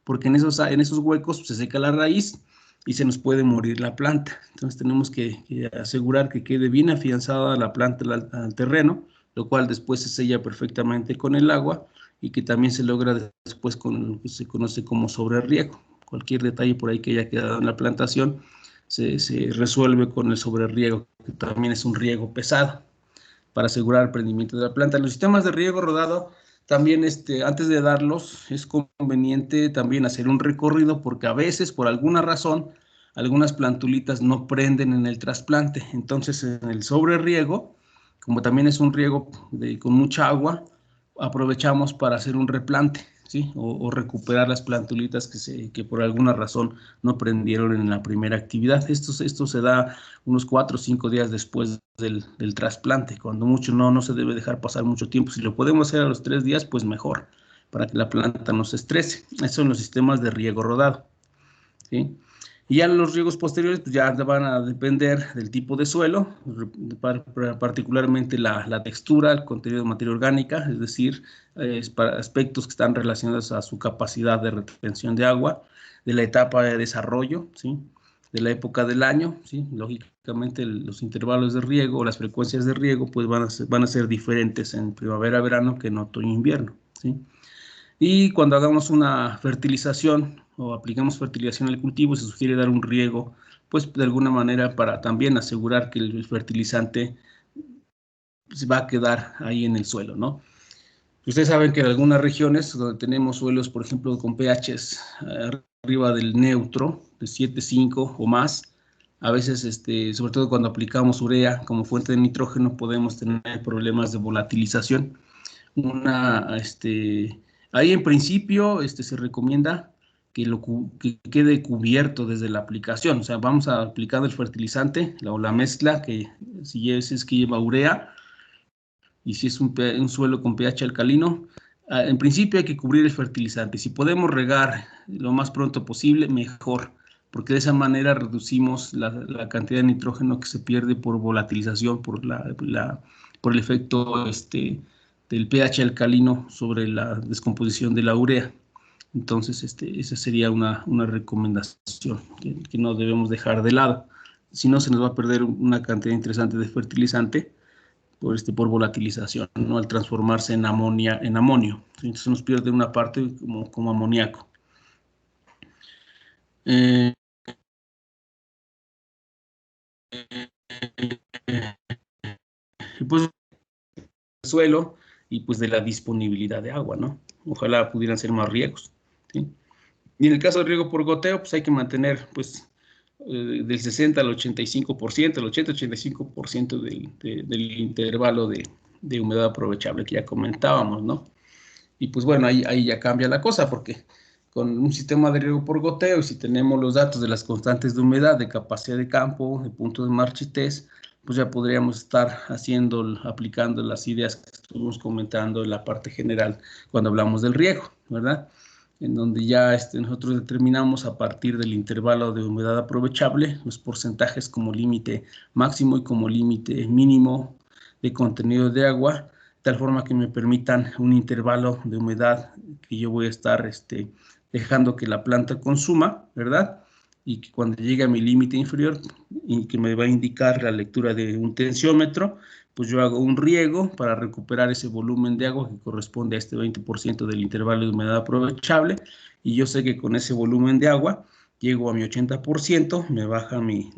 porque en esos huecos se seca la raíz y se nos puede morir la planta. Entonces tenemos que asegurar que quede bien afianzada la planta al terreno, lo cual después se sella perfectamente con el agua y que también se logra después con lo que se conoce como sobreriego. Cualquier detalle por ahí que haya quedado en la plantación se resuelve con el sobreriego, que también es un riego pesado para asegurar el prendimiento de la planta. Los sistemas de riego rodado también, antes de darlos, es conveniente también hacer un recorrido porque a veces, por alguna razón, algunas plantulitas no prenden en el trasplante. Entonces, en el sobreriego, como también es un riego con mucha agua, aprovechamos para hacer un replante, ¿sí? O recuperar las plantulitas que por alguna razón no prendieron en la primera actividad. Esto se da unos 4 o 5 días después del trasplante. Cuando mucho no se debe dejar pasar mucho tiempo. Si lo podemos hacer a los 3 días, pues mejor, para que la planta no se estrese. Esos son los sistemas de riego rodado, ¿sí? Y ya los riegos posteriores pues ya van a depender del tipo de suelo, particularmente la textura, el contenido de materia orgánica, es decir, para aspectos que están relacionados a su capacidad de retención de agua, de la etapa de desarrollo, ¿sí? De la época del año, ¿sí? Lógicamente los intervalos de riego o las frecuencias de riego pues van a ser diferentes en primavera-verano que en otoño-invierno, ¿sí? Y cuando hagamos una fertilización o aplicamos fertilización al cultivo, se sugiere dar un riego, pues de alguna manera para también asegurar que el fertilizante se va a quedar ahí en el suelo, ¿no? Ustedes saben que en algunas regiones donde tenemos suelos, por ejemplo, con pHs arriba del neutro, de 7,5 o más, a veces, sobre todo cuando aplicamos urea como fuente de nitrógeno, podemos tener problemas de volatilización. Ahí en principio se recomienda que quede cubierto desde la aplicación, o sea, vamos a aplicar el fertilizante o la mezcla, que si es que lleva urea y si es un suelo con pH alcalino, en principio hay que cubrir el fertilizante. Si podemos regar lo más pronto posible, mejor, porque de esa manera reducimos la cantidad de nitrógeno que se pierde por volatilización, por el efecto del pH alcalino sobre la descomposición de la urea. Entonces, esa sería una recomendación que no debemos dejar de lado. Si no, se nos va a perder una cantidad interesante de fertilizante por volatilización, ¿no? Al transformarse en amonio. Entonces nos pierde una parte como amoníaco. Pues el suelo y pues de la disponibilidad de agua, ¿no? Ojalá pudieran ser más riegos, ¿sí? Y en el caso de riego por goteo, pues hay que mantener pues del 60 al 85%, el 80-85% del intervalo de humedad aprovechable que ya comentábamos, ¿no? Y pues bueno, ahí ya cambia la cosa porque con un sistema de riego por goteo y si tenemos los datos de las constantes de humedad, de capacidad de campo, de punto de marchitez, pues ya podríamos estar aplicando las ideas que estuvimos comentando en la parte general cuando hablamos del riego, ¿verdad? En donde ya nosotros determinamos a partir del intervalo de humedad aprovechable los porcentajes como límite máximo y como límite mínimo de contenido de agua, tal forma que me permitan un intervalo de humedad que yo voy a estar dejando que la planta consuma, ¿verdad? Y que cuando llegue a mi límite inferior, y que me va a indicar la lectura de un tensiómetro, pues yo hago un riego para recuperar ese volumen de agua que corresponde a este 20% del intervalo de humedad aprovechable, y yo sé que con ese volumen de agua llego a mi 80%, me baja mi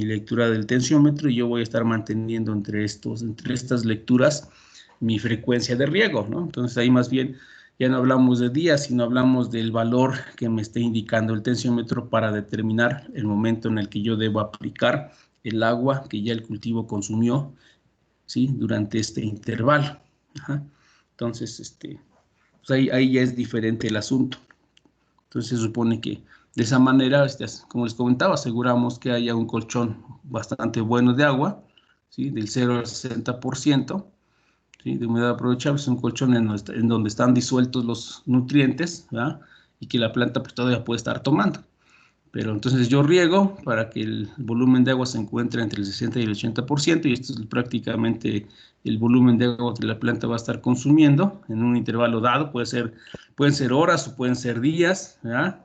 lectura del tensiómetro y yo voy a estar manteniendo entre estas lecturas mi frecuencia de riego, ¿no? Entonces ahí más bien ya no hablamos de días, sino hablamos del valor que me esté indicando el tensiómetro para determinar el momento en el que yo debo aplicar el agua que ya el cultivo consumió, ¿sí? Durante este intervalo. Ajá. Entonces, pues ahí ya es diferente el asunto. Entonces se supone que de esa manera, como les comentaba, aseguramos que haya un colchón bastante bueno de agua, ¿sí? Del 0 al 60%, ¿sí? De humedad aprovechable. Es un colchón en donde están disueltos los nutrientes, ¿verdad? Y que la planta pues, todavía puede estar tomando. Pero entonces yo riego para que el volumen de agua se encuentre entre el 60 y el 80%, y esto es prácticamente el volumen de agua que la planta va a estar consumiendo en un intervalo dado. Pueden ser horas o pueden ser días, ¿verdad?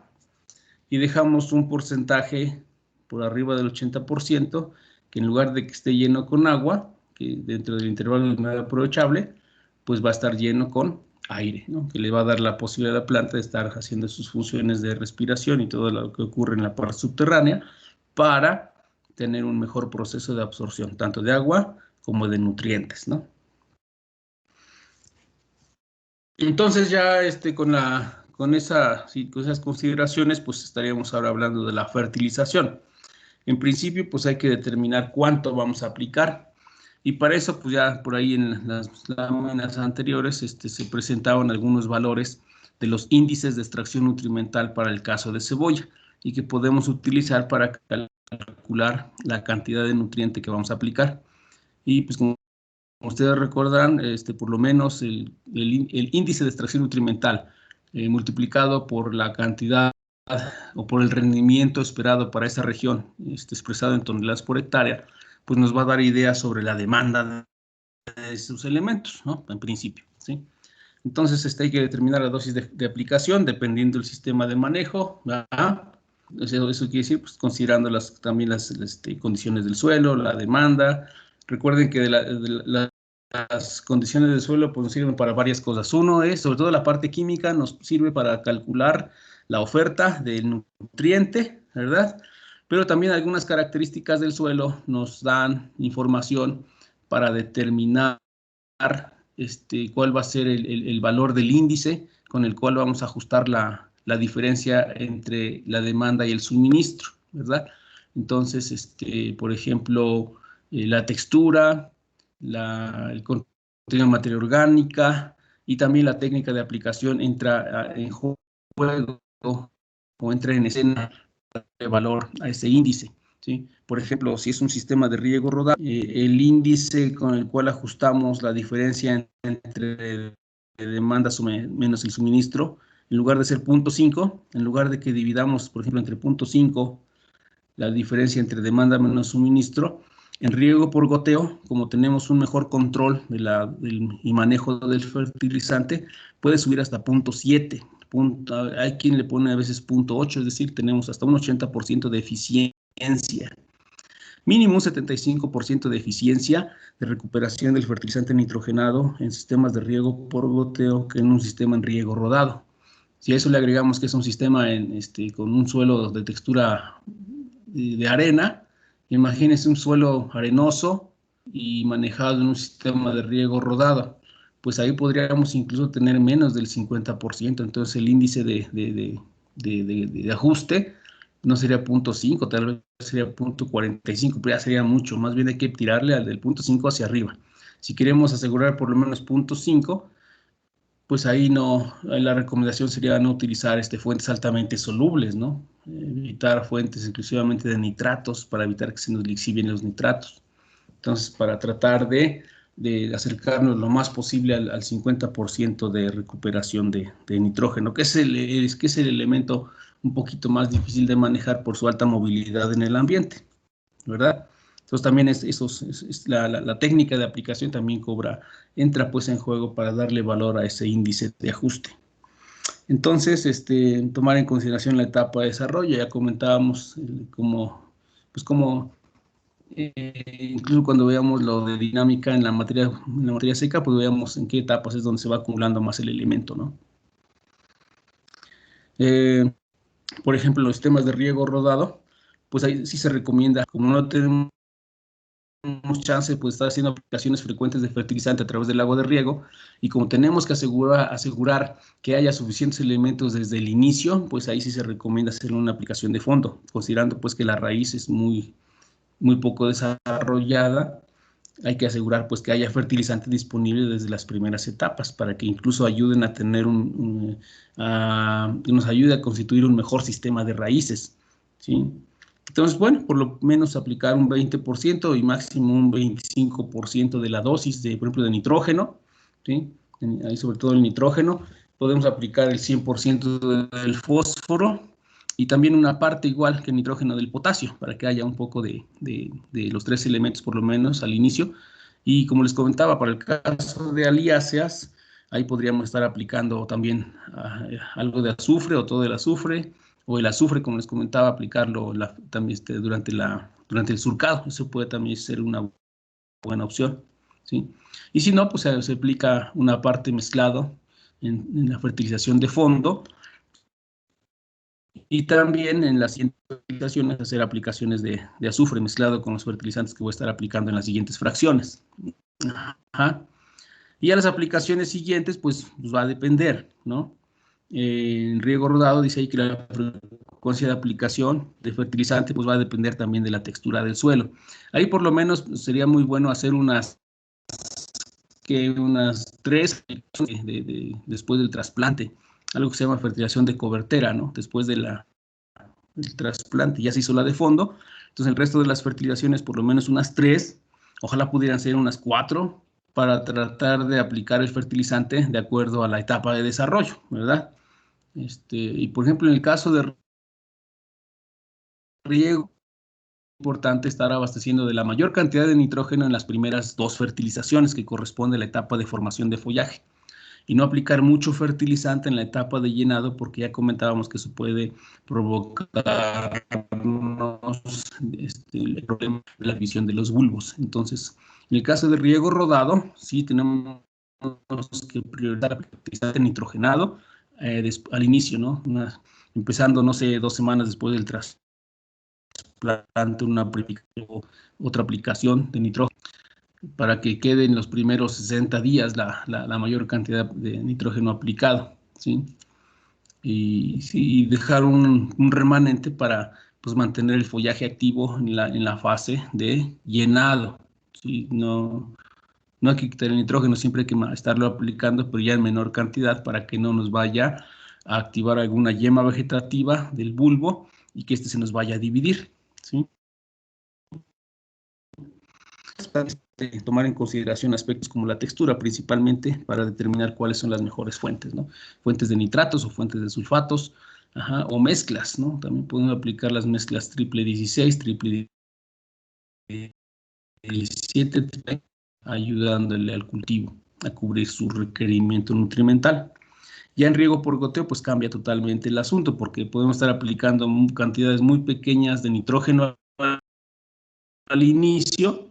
Y dejamos un porcentaje por arriba del 80%, que en lugar de que esté lleno con agua, que dentro del intervalo de humedad aprovechable, pues va a estar lleno con aire, ¿no? Que le va a dar la posibilidad a la planta de estar haciendo sus funciones de respiración y todo lo que ocurre en la parte subterránea para tener un mejor proceso de absorción, tanto de agua como de nutrientes, ¿no? Entonces ya con esas consideraciones, pues estaríamos ahora hablando de la fertilización. En principio, pues hay que determinar cuánto vamos a aplicar. Y para eso, pues ya por ahí en las láminas anteriores se presentaban algunos valores de los índices de extracción nutrimental para el caso de cebolla y que podemos utilizar para calcular la cantidad de nutriente que vamos a aplicar. Y pues como ustedes recordarán, por lo menos el índice de extracción nutrimental multiplicado por la cantidad o por el rendimiento esperado para esa región, expresado en toneladas por hectárea, pues nos va a dar ideas sobre la demanda de sus elementos, ¿no? En principio, ¿sí? Entonces, hay que determinar la dosis de aplicación dependiendo del sistema de manejo, ¿verdad? Eso quiere decir, pues, considerando también las condiciones del suelo, la demanda. Recuerden que las condiciones del suelo pues, nos sirven para varias cosas. Uno es, sobre todo la parte química, nos sirve para calcular la oferta del nutriente, ¿verdad? Pero también algunas características del suelo nos dan información para determinar cuál va a ser el valor del índice con el cual vamos a ajustar la diferencia entre la demanda y el suministro, ¿verdad? Entonces, por ejemplo, la textura, el contenido de materia orgánica y también la técnica de aplicación entra en juego o entra en escena de valor a ese índice, ¿sí? Por ejemplo, si es un sistema de riego rodado, el índice con el cual ajustamos la diferencia entre demanda menos el suministro, en lugar de ser 0.5, en lugar de que dividamos, por ejemplo, entre 0.5 la diferencia entre demanda menos suministro, en riego por goteo, como tenemos un mejor control y manejo del fertilizante, puede subir hasta 0.7. Hay quien le pone a veces 0.8, es decir, tenemos hasta un 80% de eficiencia. Mínimo un 75% de eficiencia de recuperación del fertilizante nitrogenado en sistemas de riego por goteo que en un sistema en riego rodado. Si a eso le agregamos que es un sistema con un suelo de textura de arena, imagínense un suelo arenoso y manejado en un sistema de riego rodado, pues ahí podríamos incluso tener menos del 50%, entonces el índice de ajuste no sería 0.5, tal vez sería 0.45, pero ya sería mucho, más bien hay que tirarle al del 0.5 hacia arriba. Si queremos asegurar por lo menos 0.5, pues ahí no, la recomendación sería no utilizar fuentes altamente solubles, ¿no? Evitar fuentes exclusivamente de nitratos para evitar que se nos lixivien los nitratos. Entonces, para tratar de acercarnos lo más posible al 50% de recuperación de nitrógeno, que es el elemento un poquito más difícil de manejar por su alta movilidad en el ambiente, ¿verdad? Entonces también la técnica de aplicación también entra pues en juego para darle valor a ese índice de ajuste. Entonces, tomar en consideración la etapa de desarrollo, ya comentábamos incluso cuando veamos lo de dinámica en la materia seca, pues veamos en qué etapas es donde se va acumulando más el elemento, ¿no? Por ejemplo, los sistemas de riego rodado, pues ahí sí se recomienda, como no tenemos chance pues estar haciendo aplicaciones frecuentes de fertilizante a través del agua de riego, y como tenemos que asegurar que haya suficientes elementos desde el inicio, pues ahí sí se recomienda hacer una aplicación de fondo, considerando pues que la raíz es muy poco desarrollada. Hay que asegurar pues que haya fertilizante disponible desde las primeras etapas para que incluso ayuden a tener que nos ayude a constituir un mejor sistema de raíces, ¿sí? Entonces, bueno, por lo menos aplicar un 20% y máximo un 25% de la dosis de, por ejemplo, de nitrógeno, ¿sí? Ahí sobre todo el nitrógeno. Podemos aplicar el 100% del fósforo y también una parte igual que el nitrógeno del potasio, para que haya un poco de los tres elementos por lo menos al inicio. Y como les comentaba, para el caso de aliáceas, ahí podríamos estar aplicando también algo de azufre o todo el azufre, o el azufre, como les comentaba, aplicarlo también durante el surcado. Eso puede también ser una buena opción, ¿sí? Y si no, pues se aplica una parte mezclado en la fertilización de fondo, y también en las siguientes aplicaciones hacer aplicaciones de azufre mezclado con los fertilizantes que voy a estar aplicando en las siguientes fracciones. Ajá. Y a las aplicaciones siguientes, pues va a depender, ¿no? En riego rodado dice ahí que la frecuencia de aplicación de fertilizante pues va a depender también de la textura del suelo. Ahí por lo menos sería muy bueno hacer unas 3 después del trasplante, algo que se llama fertilización de cobertera, ¿no? Después del trasplante ya se hizo la de fondo, entonces el resto de las fertilizaciones por lo menos unas 3, ojalá pudieran ser unas 4, para tratar de aplicar el fertilizante de acuerdo a la etapa de desarrollo, ¿verdad? Y por ejemplo, en el caso de riego, es importante estar abasteciendo de la mayor cantidad de nitrógeno en las primeras 2 fertilizaciones, que corresponde a la etapa de formación de follaje, y no aplicar mucho fertilizante en la etapa de llenado, porque ya comentábamos que eso puede provocar el problema de la visión de los bulbos. Entonces, en el caso del riego rodado, sí tenemos que priorizar el fertilizante nitrogenado al inicio, ¿no? Empezando, no sé, 2 semanas después del trasplante, otra aplicación de nitrógeno, para que quede en los primeros 60 días la mayor cantidad de nitrógeno aplicado, ¿sí? Y dejar un remanente para pues, mantener el follaje activo en la fase de llenado, ¿sí? No hay que quitar el nitrógeno, siempre hay que estarlo aplicando, pero ya en menor cantidad para que no nos vaya a activar alguna yema vegetativa del bulbo y que se nos vaya a dividir, ¿sí? Tomar en consideración aspectos como la textura, principalmente para determinar cuáles son las mejores fuentes, ¿no? Fuentes de nitratos o fuentes de sulfatos, ajá, o mezclas, ¿no? También podemos aplicar las mezclas triple 16, triple 17, ayudándole al cultivo a cubrir su requerimiento nutrimental. Ya en riego por goteo, pues cambia totalmente el asunto, porque podemos estar aplicando cantidades muy pequeñas de nitrógeno al inicio.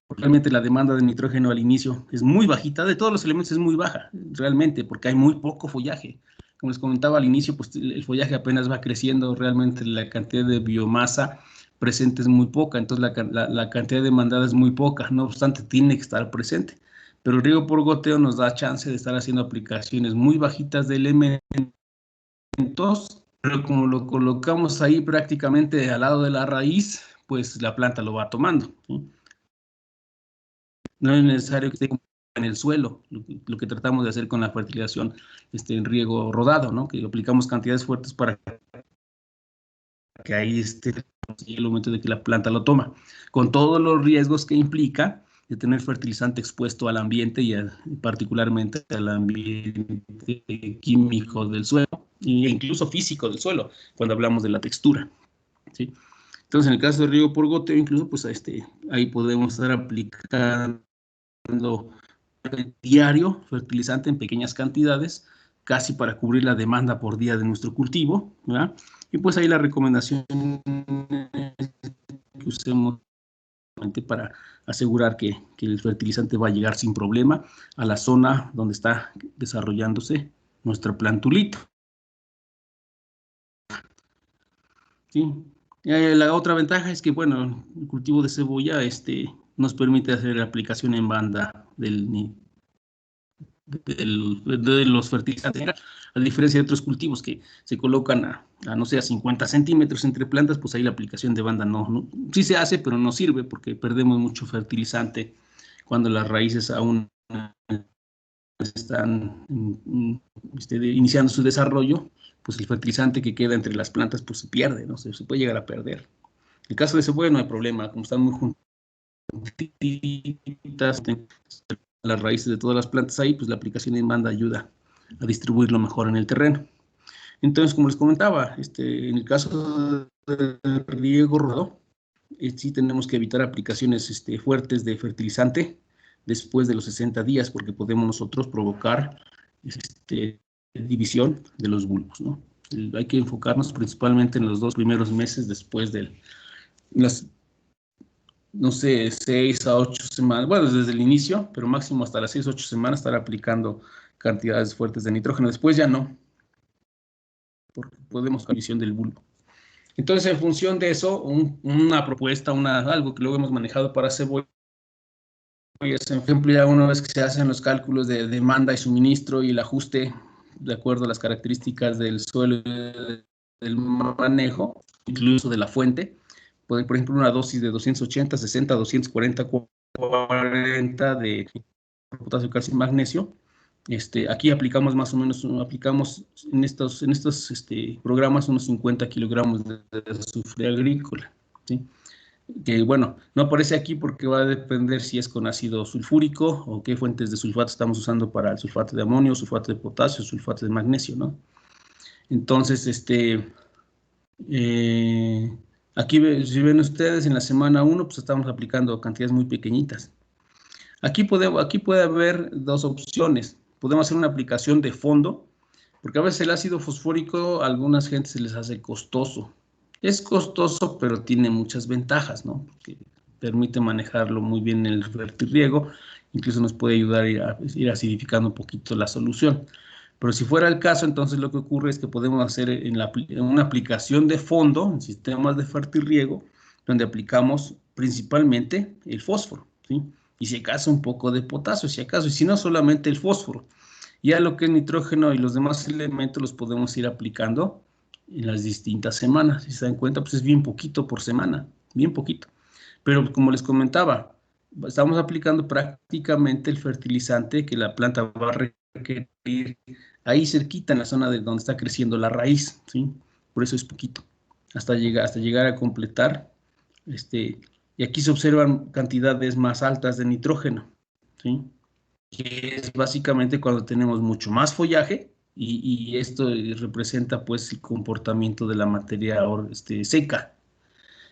Realmente la demanda de nitrógeno al inicio es muy bajita, de todos los elementos es muy baja, realmente, porque hay muy poco follaje. Como les comentaba al inicio, pues el follaje apenas va creciendo, realmente la cantidad de biomasa presente es muy poca, entonces la cantidad demandada es muy poca, no obstante tiene que estar presente. Pero el riego por goteo nos da chance de estar haciendo aplicaciones muy bajitas de elementos, pero como lo colocamos ahí prácticamente al lado de la raíz, pues la planta lo va tomando, ¿sí? No es necesario que esté en el suelo, lo que tratamos de hacer con la fertilización en riego rodado, ¿no? Que aplicamos cantidades fuertes para que ahí esté el momento de que la planta lo toma, con todos los riesgos que implica de tener fertilizante expuesto al ambiente y particularmente al ambiente químico del suelo e incluso físico del suelo, cuando hablamos de la textura, ¿sí? Entonces, en el caso de riego por goteo, incluso, pues ahí podemos estar aplicando diario fertilizante en pequeñas cantidades, casi para cubrir la demanda por día de nuestro cultivo, ¿verdad? Y pues ahí la recomendación que usemos para asegurar que el fertilizante va a llegar sin problema a la zona donde está desarrollándose nuestra plantulita, ¿sí? La otra ventaja es que, bueno, el cultivo de cebolla nos permite hacer aplicación en banda de los fertilizantes, a diferencia de otros cultivos que se colocan no sé, a 50 centímetros entre plantas, pues ahí la aplicación de banda sí se hace, pero no sirve porque perdemos mucho fertilizante cuando las raíces aún están iniciando su desarrollo, pues el fertilizante que queda entre las plantas pues se pierde, ¿no? Se puede llegar a perder. En el caso de cebolla no hay problema, como están muy juntitas las raíces de todas las plantas ahí, pues la aplicación en banda ayuda a distribuirlo mejor en el terreno. Entonces, como les comentaba, en el caso del riego rodado, sí tenemos que evitar aplicaciones fuertes de fertilizante después de los 60 días, porque podemos nosotros provocar división de los bulbos, ¿no? Hay que enfocarnos principalmente en los 2 primeros meses después de las, no sé, 6 a 8 semanas, bueno, desde el inicio, pero máximo hasta las 6 a 8 semanas estar aplicando cantidades fuertes de nitrógeno. Después ya no, porque podemos división del bulbo. Entonces, en función de eso, una propuesta, algo que luego hemos manejado para cebolla, por ejemplo, ya una vez que se hacen los cálculos de demanda y suministro y el ajuste de acuerdo a las características del suelo y del manejo, incluso de la fuente, por ejemplo, una dosis de 280, 60, 240, 40 de potasio, calcio y magnesio. Aquí aplicamos más o menos, aplicamos en estos programas unos 50 kilogramos de azufre agrícola, ¿sí? Que bueno, no aparece aquí porque va a depender si es con ácido sulfúrico o qué fuentes de sulfato estamos usando para el sulfato de amonio, sulfato de potasio, sulfato de magnesio, ¿no? Entonces, aquí si ven ustedes, en la semana 1, pues estamos aplicando cantidades muy pequeñitas. Aquí puede haber dos opciones. Podemos hacer una aplicación de fondo, porque a veces el ácido fosfórico a algunas gentes se les hace costoso. Es costoso, pero tiene muchas ventajas, ¿no? Porque permite manejarlo muy bien en el fertirriego, incluso nos puede ayudar a ir acidificando un poquito la solución. Pero si fuera el caso, entonces lo que ocurre es que podemos hacer en una aplicación de fondo, en sistemas de fertirriego, donde aplicamos principalmente el fósforo, ¿sí? Y si acaso un poco de potasio, si acaso, y si no solamente el fósforo. Ya lo que es nitrógeno y los demás elementos los podemos ir aplicando en las distintas semanas. Si se dan cuenta, pues es bien poquito por semana, bien poquito. Pero como les comentaba, estamos aplicando prácticamente el fertilizante que la planta va a requerir ahí cerquita en la zona de donde está creciendo la raíz, ¿sí? Por eso es poquito, hasta llegar a completar. Y aquí se observan cantidades más altas de nitrógeno, ¿sí? Que es básicamente cuando tenemos mucho más follaje y esto representa pues el comportamiento de la materia seca.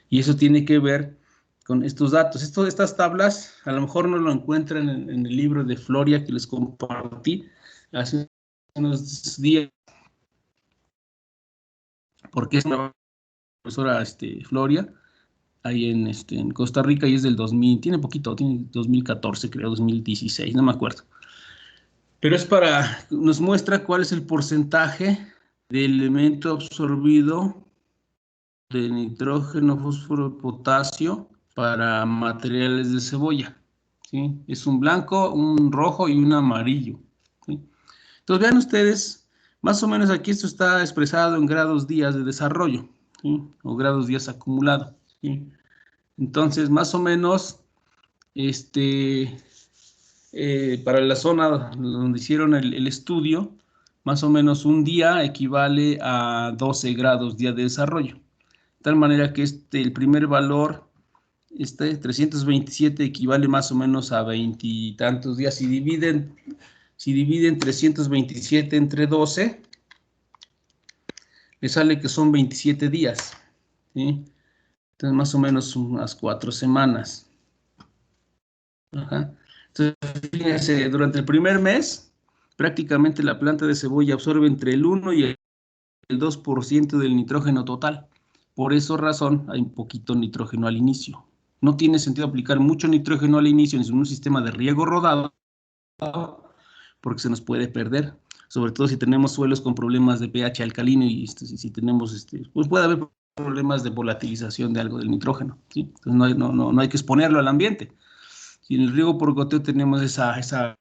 Y eso tiene que ver con estos datos. Estas tablas a lo mejor no lo encuentran en el libro de Floria que les compartí hace unos días, porque es una profesora Floria, ahí en Costa Rica, y es del 2000, tiene 2014, creo, 2016, no me acuerdo. Pero nos muestra cuál es el porcentaje de elemento absorbido de nitrógeno, fósforo, potasio para materiales de cebolla, ¿sí? Es un blanco, un rojo y un amarillo, ¿sí? Entonces vean ustedes, más o menos aquí esto está expresado en grados días de desarrollo, ¿sí? O grados días acumulado, ¿sí? Entonces, más o menos, para la zona donde hicieron el estudio, más o menos un día equivale a 12 grados día de desarrollo. De tal manera que el primer valor, 327, equivale más o menos a 20 y tantos días. Si dividen 327 entre 12, le sale que son 27 días, ¿sí? Entonces, más o menos unas 4 semanas. Ajá. Entonces, fíjense, durante el primer mes, prácticamente la planta de cebolla absorbe entre el 1 y el 2% del nitrógeno total. Por esa razón, hay un poquito nitrógeno al inicio. No tiene sentido aplicar mucho nitrógeno al inicio en un sistema de riego rodado, porque se nos puede perder, sobre todo si tenemos suelos con problemas de pH alcalino y si tenemos, pues puede haber problemas de volatilización de algo del nitrógeno, ¿sí? Entonces no hay que exponerlo al ambiente. Si en el riego por goteo tenemos esa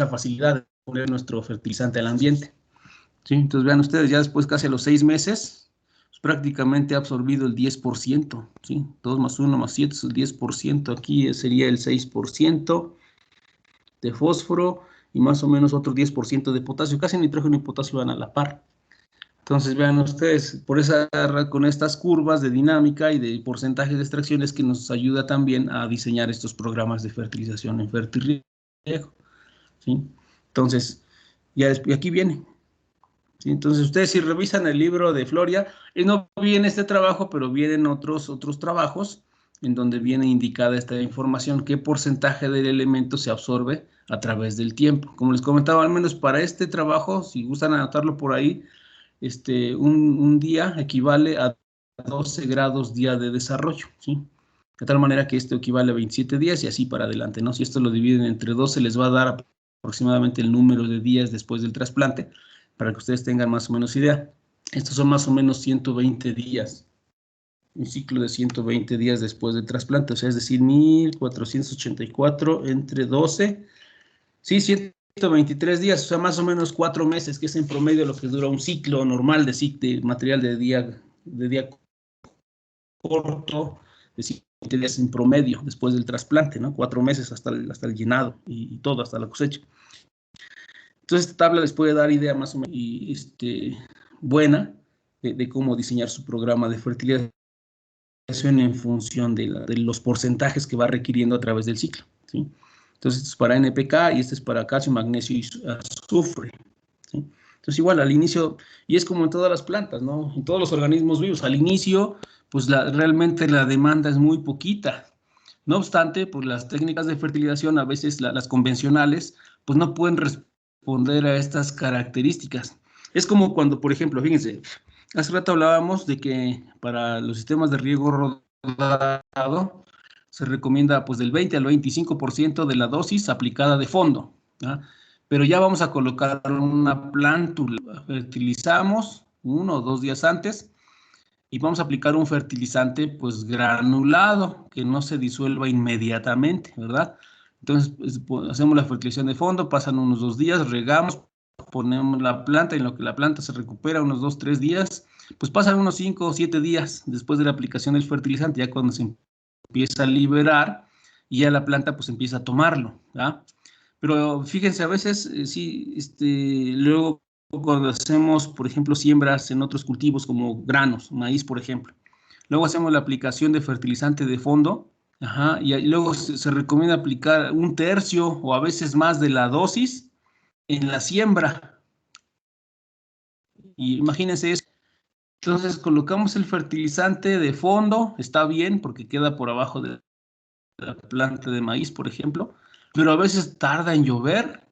facilidad de poner nuestro fertilizante al ambiente. ¿Sí? Entonces vean ustedes, ya después casi a los 6 meses, pues, prácticamente ha absorbido el 10%, ¿sí? 2 más 1 más 7 es el 10%, aquí sería el 6% de fósforo y más o menos otro 10% de potasio, casi nitrógeno y potasio van a la par. Entonces vean ustedes, con estas curvas de dinámica y de porcentaje de extracciones que nos ayuda también a diseñar estos programas de fertilización en Fertirriego, ¿sí? Entonces, y aquí viene. ¿Sí? Entonces, ustedes si revisan el libro de Floria, no viene este trabajo, pero vienen otros trabajos en donde viene indicada esta información, qué porcentaje del elemento se absorbe a través del tiempo. Como les comentaba, al menos para este trabajo, si gustan anotarlo por ahí, un día equivale a 12 grados día de desarrollo, ¿sí? De tal manera que esto equivale a 27 días y así para adelante, ¿no? Si esto lo dividen entre 12, les va a dar aproximadamente el número de días después del trasplante, para que ustedes tengan más o menos idea. Estos son más o menos 120 días, un ciclo de 120 días después del trasplante, o sea, es decir, 1484 entre 12, sí, 123 días, o sea, más o menos 4 meses, que es en promedio lo que dura un ciclo normal de material de día corto, de 7 días en promedio después del trasplante, ¿no? 4 meses hasta el llenado y todo, hasta la cosecha. Entonces, esta tabla les puede dar idea más o menos buena de cómo diseñar su programa de fertilización en función de los porcentajes que va requiriendo a través del ciclo, ¿sí? Entonces, esto es para NPK y este es para calcio, magnesio y azufre, ¿sí? Entonces, igual al inicio, y es como en todas las plantas, ¿no? En todos los organismos vivos, al inicio, pues realmente la demanda es muy poquita. No obstante, pues las técnicas de fertilización, a veces las convencionales, pues no pueden responder a estas características. Es como cuando, por ejemplo, fíjense, hace rato hablábamos de que para los sistemas de riego rodado se recomienda pues del 20 al 25% de la dosis aplicada de fondo, ¿no? Pero ya vamos a colocar una plántula, fertilizamos 1 o 2 días antes y vamos a aplicar un fertilizante pues granulado, que no se disuelva inmediatamente, ¿verdad? Entonces pues, hacemos la fertilización de fondo, pasan unos 2 días, regamos, ponemos la planta, en lo que la planta se recupera unos 2, 3 días, pues pasan unos 5 o 7 días después de la aplicación del fertilizante, ya cuando se empieza a liberar y ya la planta pues empieza a tomarlo, ¿verdad? Pero fíjense, a veces sí, luego cuando hacemos, por ejemplo, siembras en otros cultivos como granos, maíz, por ejemplo, luego hacemos la aplicación de fertilizante de fondo, ajá, y luego se recomienda aplicar 1/3 o a veces más de la dosis en la siembra. Y imagínense eso. Entonces colocamos el fertilizante de fondo, está bien porque queda por abajo de la planta de maíz, por ejemplo, pero a veces tarda en llover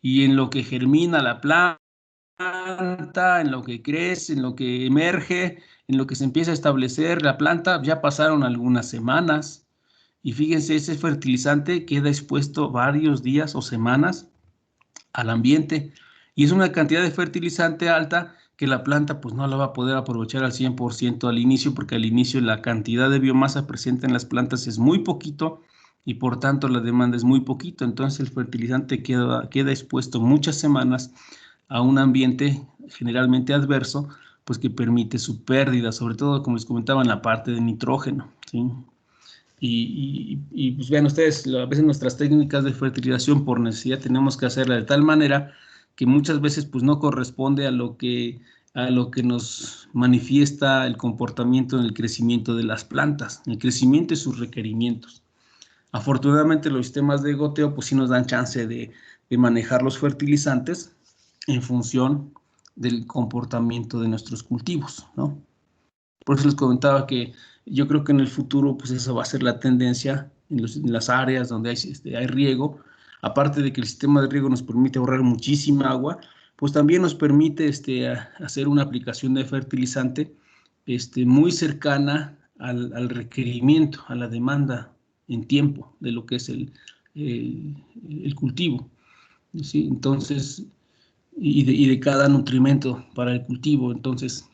y en lo que germina la planta, en lo que crece, en lo que emerge, en lo que se empieza a establecer la planta, ya pasaron algunas semanas. Y fíjense, ese fertilizante queda expuesto varios días o semanas al ambiente. Y es una cantidad de fertilizante alta que la planta pues no la va a poder aprovechar al 100% al inicio, porque al inicio la cantidad de biomasa presente en las plantas es muy poquito y por tanto la demanda es muy poquito. Entonces el fertilizante queda expuesto muchas semanas a un ambiente generalmente adverso, pues que permite su pérdida, sobre todo, como les comentaba, en la parte de nitrógeno, ¿sí? Y pues vean ustedes, a veces nuestras técnicas de fertilización por necesidad tenemos que hacerla de tal manera que muchas veces pues no corresponde a lo que nos manifiesta el comportamiento en el crecimiento de las plantas, el crecimiento y sus requerimientos. Afortunadamente los sistemas de goteo pues sí nos dan chance de manejar los fertilizantes en función del comportamiento de nuestros cultivos, ¿no? Por eso les comentaba que yo creo que en el futuro, pues esa va a ser la tendencia en las áreas donde hay riego. Aparte de que el sistema de riego nos permite ahorrar muchísima agua, pues también nos permite hacer una aplicación de fertilizante muy cercana al requerimiento, a la demanda en tiempo de lo que es el cultivo, ¿sí? Entonces, y de cada nutrimento para el cultivo. Entonces,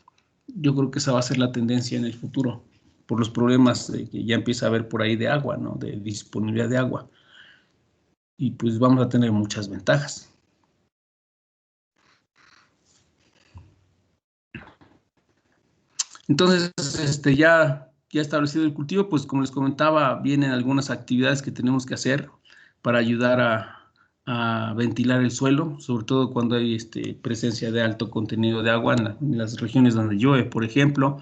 yo creo que esa va a ser la tendencia en el futuro, por los problemas que ya empieza a haber por ahí de agua, ¿no? De disponibilidad de agua. Y pues vamos a tener muchas ventajas. Entonces, ya establecido el cultivo, pues como les comentaba, vienen algunas actividades que tenemos que hacer para ayudar a ventilar el suelo, sobre todo cuando hay presencia de alto contenido de agua en las regiones donde llueve, por ejemplo,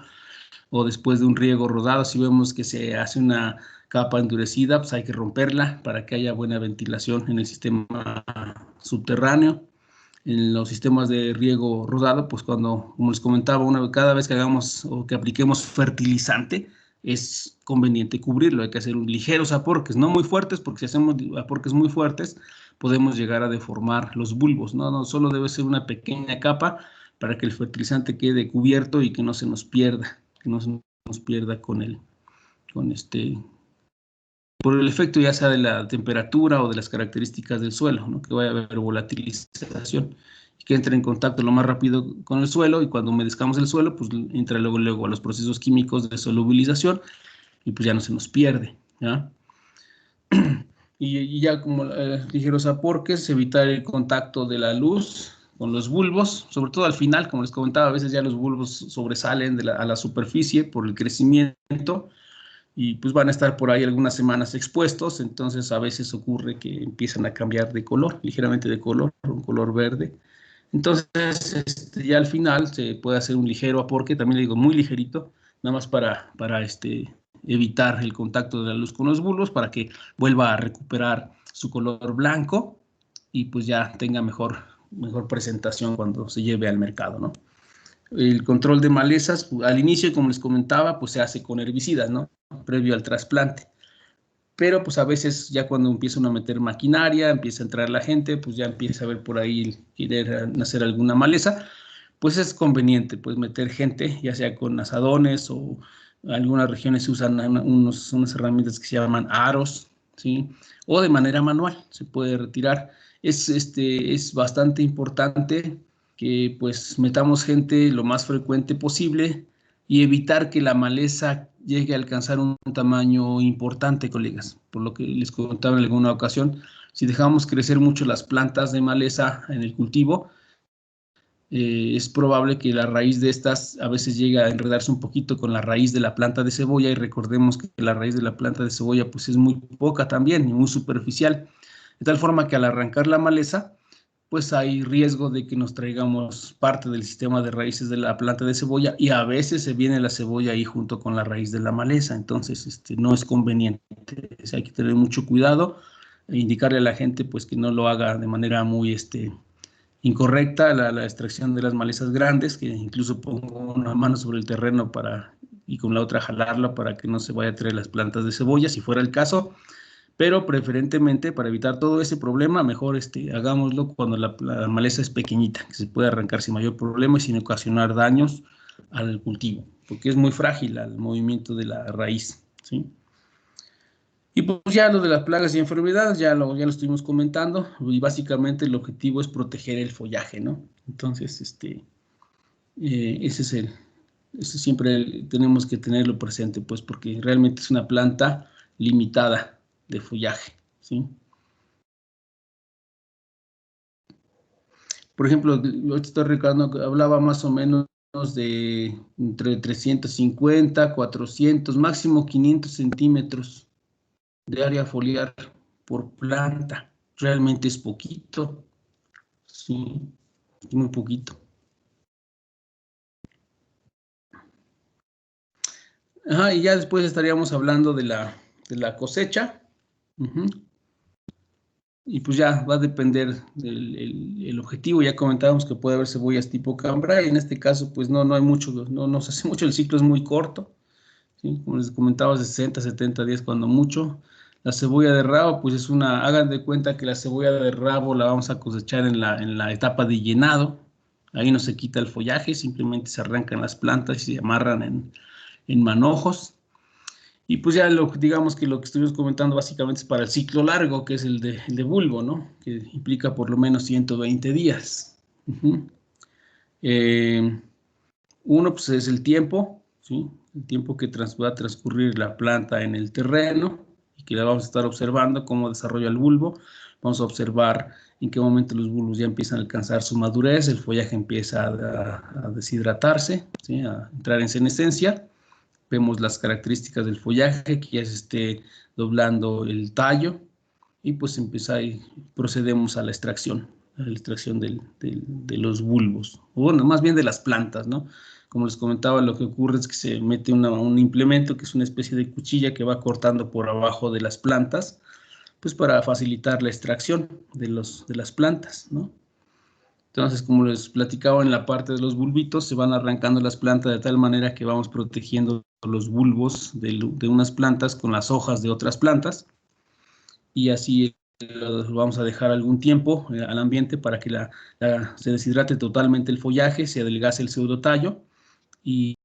o después de un riego rodado, si vemos que se hace una capa endurecida, pues hay que romperla para que haya buena ventilación en el sistema subterráneo. En los sistemas de riego rodado, pues como les comentaba, cada vez que hagamos o que apliquemos fertilizante, es conveniente cubrirlo. Hay que hacer ligeros aporques, no muy fuertes, porque si hacemos aporques muy fuertes, podemos llegar a deformar los bulbos, ¿no? No, solo debe ser una pequeña capa para que el fertilizante quede cubierto y que no se nos pierda, por el efecto ya sea de la temperatura o de las características del suelo, ¿no? Que vaya a haber volatilización y que entre en contacto lo más rápido con el suelo, y cuando humedezcamos el suelo, pues entra luego a los procesos químicos de solubilización y pues ya no se nos pierde, ¿ya? Y ya como ligeros aporques, evitar el contacto de la luz con los bulbos, sobre todo al final, como les comentaba, a veces ya los bulbos sobresalen a la superficie por el crecimiento, y pues van a estar por ahí algunas semanas expuestos, entonces a veces ocurre que empiezan a cambiar de color, ligeramente de color, un color verde. Entonces, ya al final se puede hacer un ligero aporte, también le digo muy ligerito, nada más para evitar el contacto de la luz con los bulbos, para que vuelva a recuperar su color blanco y pues ya tenga mejor presentación cuando se lleve al mercado, ¿no? El control de malezas, al inicio, como les comentaba, pues se hace con herbicidas, ¿no? Previo al trasplante. Pero pues a veces ya cuando empiezan a meter maquinaria, empieza a entrar la gente, pues ya empieza a ver por ahí querer nacer alguna maleza, pues es conveniente pues meter gente, ya sea con azadones, o en algunas regiones se usan unas herramientas que se llaman aros, ¿sí? O de manera manual se puede retirar. Es bastante importante que pues metamos gente lo más frecuente posible y evitar que la maleza llegue a alcanzar un tamaño importante, colegas. Por lo que les comentaba en alguna ocasión, si dejamos crecer mucho las plantas de maleza en el cultivo, es probable que la raíz de estas a veces llegue a enredarse un poquito con la raíz de la planta de cebolla, y recordemos que la raíz de la planta de cebolla pues es muy poca también y muy superficial, de tal forma que al arrancar la maleza, pues hay riesgo de que nos traigamos parte del sistema de raíces de la planta de cebolla, y a veces se viene la cebolla ahí junto con la raíz de la maleza. Entonces no es conveniente, hay que tener mucho cuidado e indicarle a la gente pues que no lo haga de manera muy incorrecta, la extracción de las malezas grandes, que incluso pongo una mano sobre el terreno y con la otra jalarla para que no se vaya a traer las plantas de cebolla, si fuera el caso. Pero preferentemente, para evitar todo ese problema, mejor hagámoslo cuando la maleza es pequeñita, que se puede arrancar sin mayor problema y sin ocasionar daños al cultivo, porque es muy frágil al movimiento de la raíz, ¿sí? Y pues ya lo de las plagas y enfermedades, ya lo estuvimos comentando, y básicamente el objetivo es proteger el follaje, ¿no? Entonces, ese siempre tenemos que tenerlo presente, pues, porque realmente es una planta limitada de follaje, ¿sí? Por ejemplo, yo estoy recordando que hablaba más o menos de entre 350, 400, máximo 500 centímetros de área foliar por planta. Realmente es poquito, sí, muy poquito. Ajá, y ya después estaríamos hablando de la cosecha. Uh-huh. Y pues ya va a depender del objetivo. Ya comentábamos que puede haber cebollas tipo cambray, y en este caso pues no hay mucho, no se hace mucho, el ciclo es muy corto, ¿sí? Como les comentaba, de 60, 70 días cuando mucho. La cebolla de rabo, pues hagan de cuenta que la cebolla de rabo la vamos a cosechar en la etapa de llenado. Ahí no se quita el follaje, simplemente se arrancan las plantas y se amarran en manojos. Y pues ya digamos que lo que estuvimos comentando básicamente es para el ciclo largo, que es el de bulbo, ¿no? Que implica por lo menos 120 días. Uh-huh. Uno, pues es el tiempo, ¿sí? el tiempo que va a transcurrir la planta en el terreno y que la vamos a estar observando cómo desarrolla el bulbo. Vamos a observar en qué momento los bulbos ya empiezan a alcanzar su madurez, el follaje empieza a deshidratarse, ¿sí? A entrar en senescencia. Vemos las características del follaje, que ya se esté doblando el tallo, y pues procedemos a la extracción de los bulbos, o bueno, más bien de las plantas, ¿no? Como les comentaba, lo que ocurre es que se mete un implemento que es una especie de cuchilla que va cortando por abajo de las plantas, pues para facilitar la extracción de las plantas, ¿no? Entonces, como les platicaba en la parte de los bulbitos, se van arrancando las plantas de tal manera que vamos protegiendo los bulbos de unas plantas con las hojas de otras plantas, y así los vamos a dejar algún tiempo al ambiente para que se deshidrate totalmente el follaje, se adelgace el pseudotallo y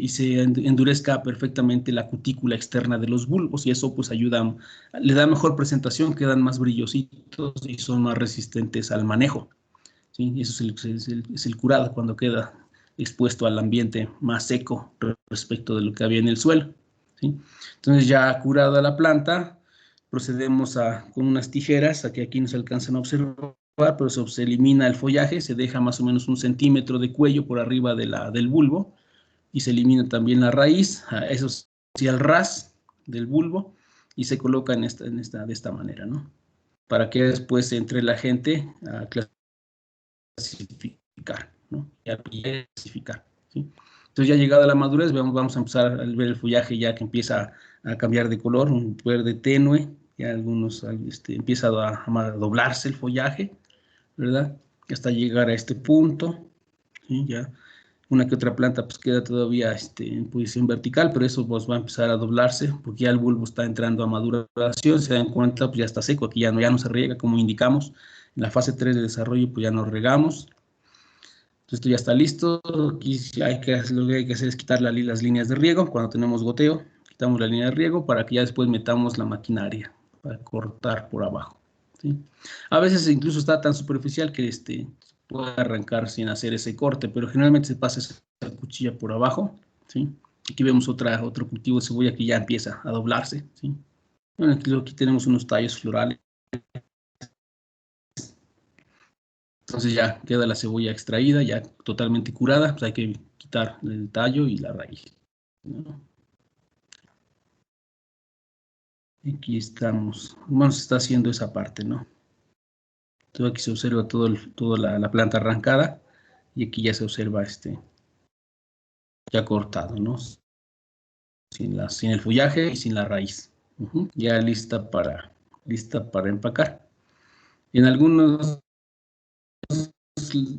se endurezca perfectamente la cutícula externa de los bulbos, y eso pues ayuda, le da mejor presentación, quedan más brillositos y son más resistentes al manejo. ¿Sí? Eso es el curado cuando queda expuesto al ambiente más seco respecto de lo que había en el suelo. ¿Sí? Entonces ya curada la planta, procedemos con unas tijeras, que aquí no se alcanzan a observar, pero se elimina el follaje, se deja más o menos 1 centímetro de cuello por arriba del bulbo, y se elimina también la raíz, eso sí, al ras del bulbo, y se coloca de esta manera, ¿no? Para que después entre la gente a clasificar, ¿no? Y a clasificar, ¿sí? Entonces ya llegada la madurez, vamos a empezar a ver el follaje ya que empieza a cambiar de color, un verde tenue, ya empieza a doblarse el follaje, ¿verdad? Hasta llegar a este punto, ¿sí? Ya una que otra planta pues queda todavía en posición vertical, pero eso pues va a empezar a doblarse porque ya el bulbo está entrando a maduración, se dan cuenta, pues ya está seco, aquí ya no se riega como indicamos, en la fase 3 de desarrollo pues ya no regamos. Entonces esto ya está listo, aquí lo que hay que hacer es quitar las líneas de riego, cuando tenemos goteo, quitamos la línea de riego para que ya después metamos la maquinaria para cortar por abajo, ¿sí? A veces incluso está tan superficial que puede arrancar sin hacer ese corte, pero generalmente se pasa esa cuchilla por abajo, ¿sí? Aquí vemos otro cultivo de cebolla que ya empieza a doblarse, ¿sí? Bueno, aquí tenemos unos tallos florales. Entonces ya queda la cebolla extraída, ya totalmente curada, pues hay que quitar el tallo y la raíz, ¿no? Aquí estamos, bueno, se está haciendo esa parte, ¿no? Entonces aquí se observa toda la planta arrancada, y aquí ya se observa ya cortado, ¿no? Sin el follaje y sin la raíz. Ya lista para empacar. En algunos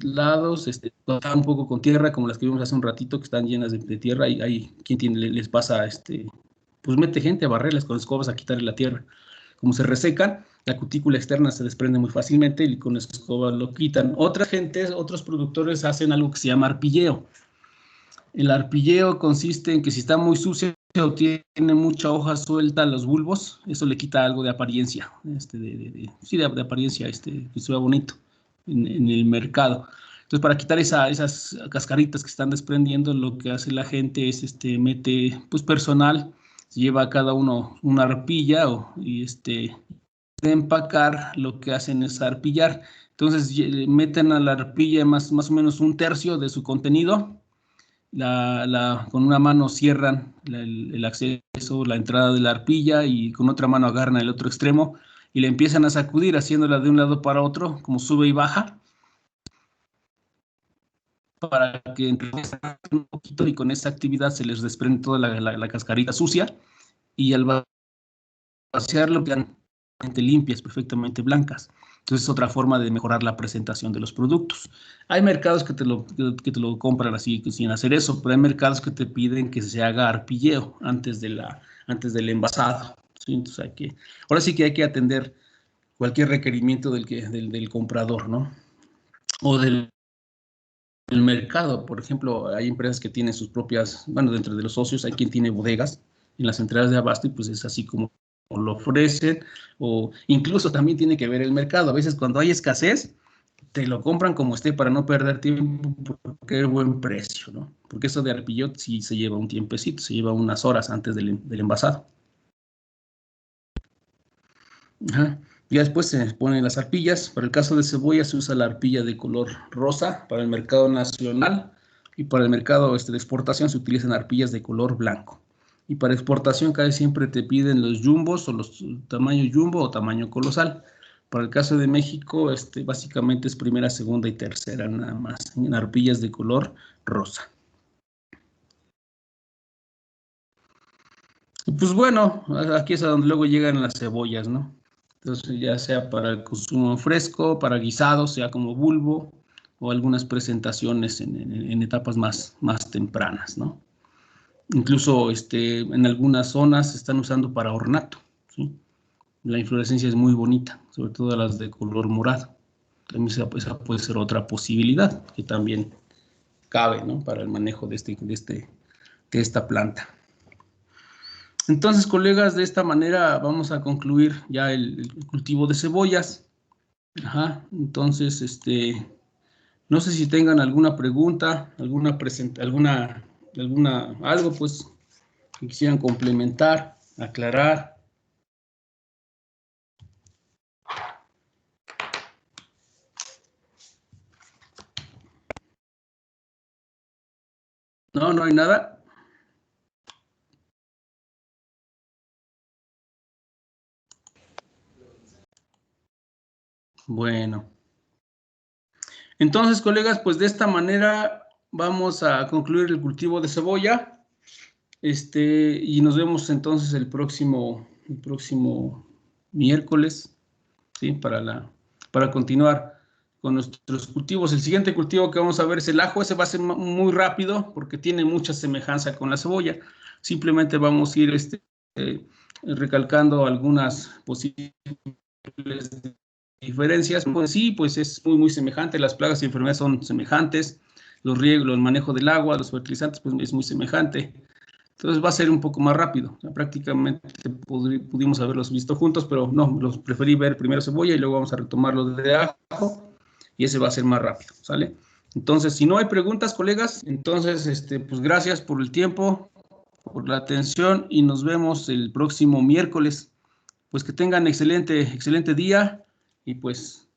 lados está un poco con tierra, como las que vimos hace un ratito, que están llenas de tierra, y hay quien les pasa, pues mete gente a barrerlas con escobas a quitarle la tierra. Como se resecan, la cutícula externa se desprende muy fácilmente y con escobas lo quitan. Otros productores hacen algo que se llama arpilleo. El arpilleo consiste en que si está muy sucio o tiene mucha hoja suelta los bulbos, eso le quita algo de apariencia, sí, de apariencia, que se vea bonito en el mercado. Entonces, para quitar esas cascaritas que están desprendiendo, lo que hace la gente es mete pues personal, se lleva a cada uno una arpilla de empacar, lo que hacen es arpillar. Entonces, meten a la arpilla más o menos 1/3 de su contenido. Con una mano cierran el acceso, la entrada de la arpilla, y con otra mano agarran el otro extremo y le empiezan a sacudir, haciéndola de un lado para otro, como sube y baja, para que empiece un poquito, y con esa actividad se les desprende toda la cascarita sucia, y al vaciarlo quedan limpias, perfectamente blancas. Entonces es otra forma de mejorar la presentación de los productos. Hay mercados que te lo compran así, sin hacer eso, pero hay mercados que te piden que se haga arpilleo antes del envasado, ¿sí? Entonces ahora sí que hay que atender cualquier requerimiento del comprador, ¿no? O del mercado. Por ejemplo, hay empresas que tienen sus propias, bueno, dentro de los socios hay quien tiene bodegas en las centrales de abasto, y pues es así como lo ofrecen, o incluso también tiene que ver el mercado. A veces cuando hay escasez, te lo compran como esté para no perder tiempo porque es buen precio, ¿no? Porque eso de arpillot sí se lleva un tiempecito, se lleva unas horas antes del envasado. Ajá. Ya después se ponen las arpillas. Para el caso de cebolla se usa la arpilla de color rosa para el mercado nacional y para el mercado de exportación se utilizan arpillas de color blanco. Y para exportación casi siempre te piden los jumbos o los tamaño jumbo o tamaño colosal. Para el caso de México, básicamente es primera, segunda y tercera nada más, en arpillas de color rosa. Y pues bueno, aquí es a donde luego llegan las cebollas, ¿no? Entonces, ya sea para el consumo fresco, para guisado, sea como bulbo, o algunas presentaciones en etapas más tempranas, ¿no? Incluso en algunas zonas se están usando para ornato, ¿sí? La inflorescencia es muy bonita, sobre todo las de color morado. También esa puede ser otra posibilidad que también cabe, ¿no? Para el manejo de esta planta. Entonces, colegas, de esta manera vamos a concluir ya el cultivo de cebollas. Ajá, entonces, no sé si tengan alguna pregunta, algo pues que quisieran complementar, aclarar. No, no hay nada. Bueno. Entonces, colegas, pues de esta manera vamos a concluir el cultivo de cebolla. Y nos vemos entonces el próximo miércoles, ¿sí? Para continuar con nuestros cultivos. El siguiente cultivo que vamos a ver es el ajo. Ese va a ser muy rápido porque tiene mucha semejanza con la cebolla. Simplemente vamos a ir recalcando algunas posibles diferencias. Pues sí, pues es muy semejante. Las plagas y enfermedades son semejantes. Los riegos, el manejo del agua, los fertilizantes, pues es muy semejante. Entonces va a ser un poco más rápido. O sea, prácticamente pudimos haberlos visto juntos, pero no, los preferí ver primero cebolla y luego vamos a retomar los de ajo y ese va a ser más rápido, ¿sale? Entonces, si no hay preguntas, colegas, entonces, pues gracias por el tiempo, por la atención y nos vemos el próximo miércoles. Pues que tengan excelente día y pues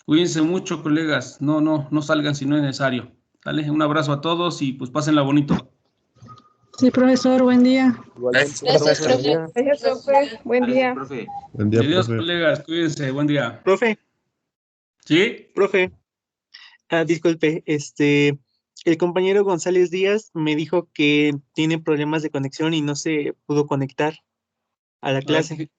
cuídense mucho, colegas. No salgan si no es necesario. ¿Sale? Un abrazo a todos y pues pásenla bonito. Sí, profesor, buen día. Gracias, profe. Gracias, profe. Buen día. Profe. Buen día, Adiós, profe. colegas. Cuídense. Buen día. Profe, ¿Sí? profe. Disculpe, el compañero González Díaz me dijo que tiene problemas de conexión y no se pudo conectar a la clase.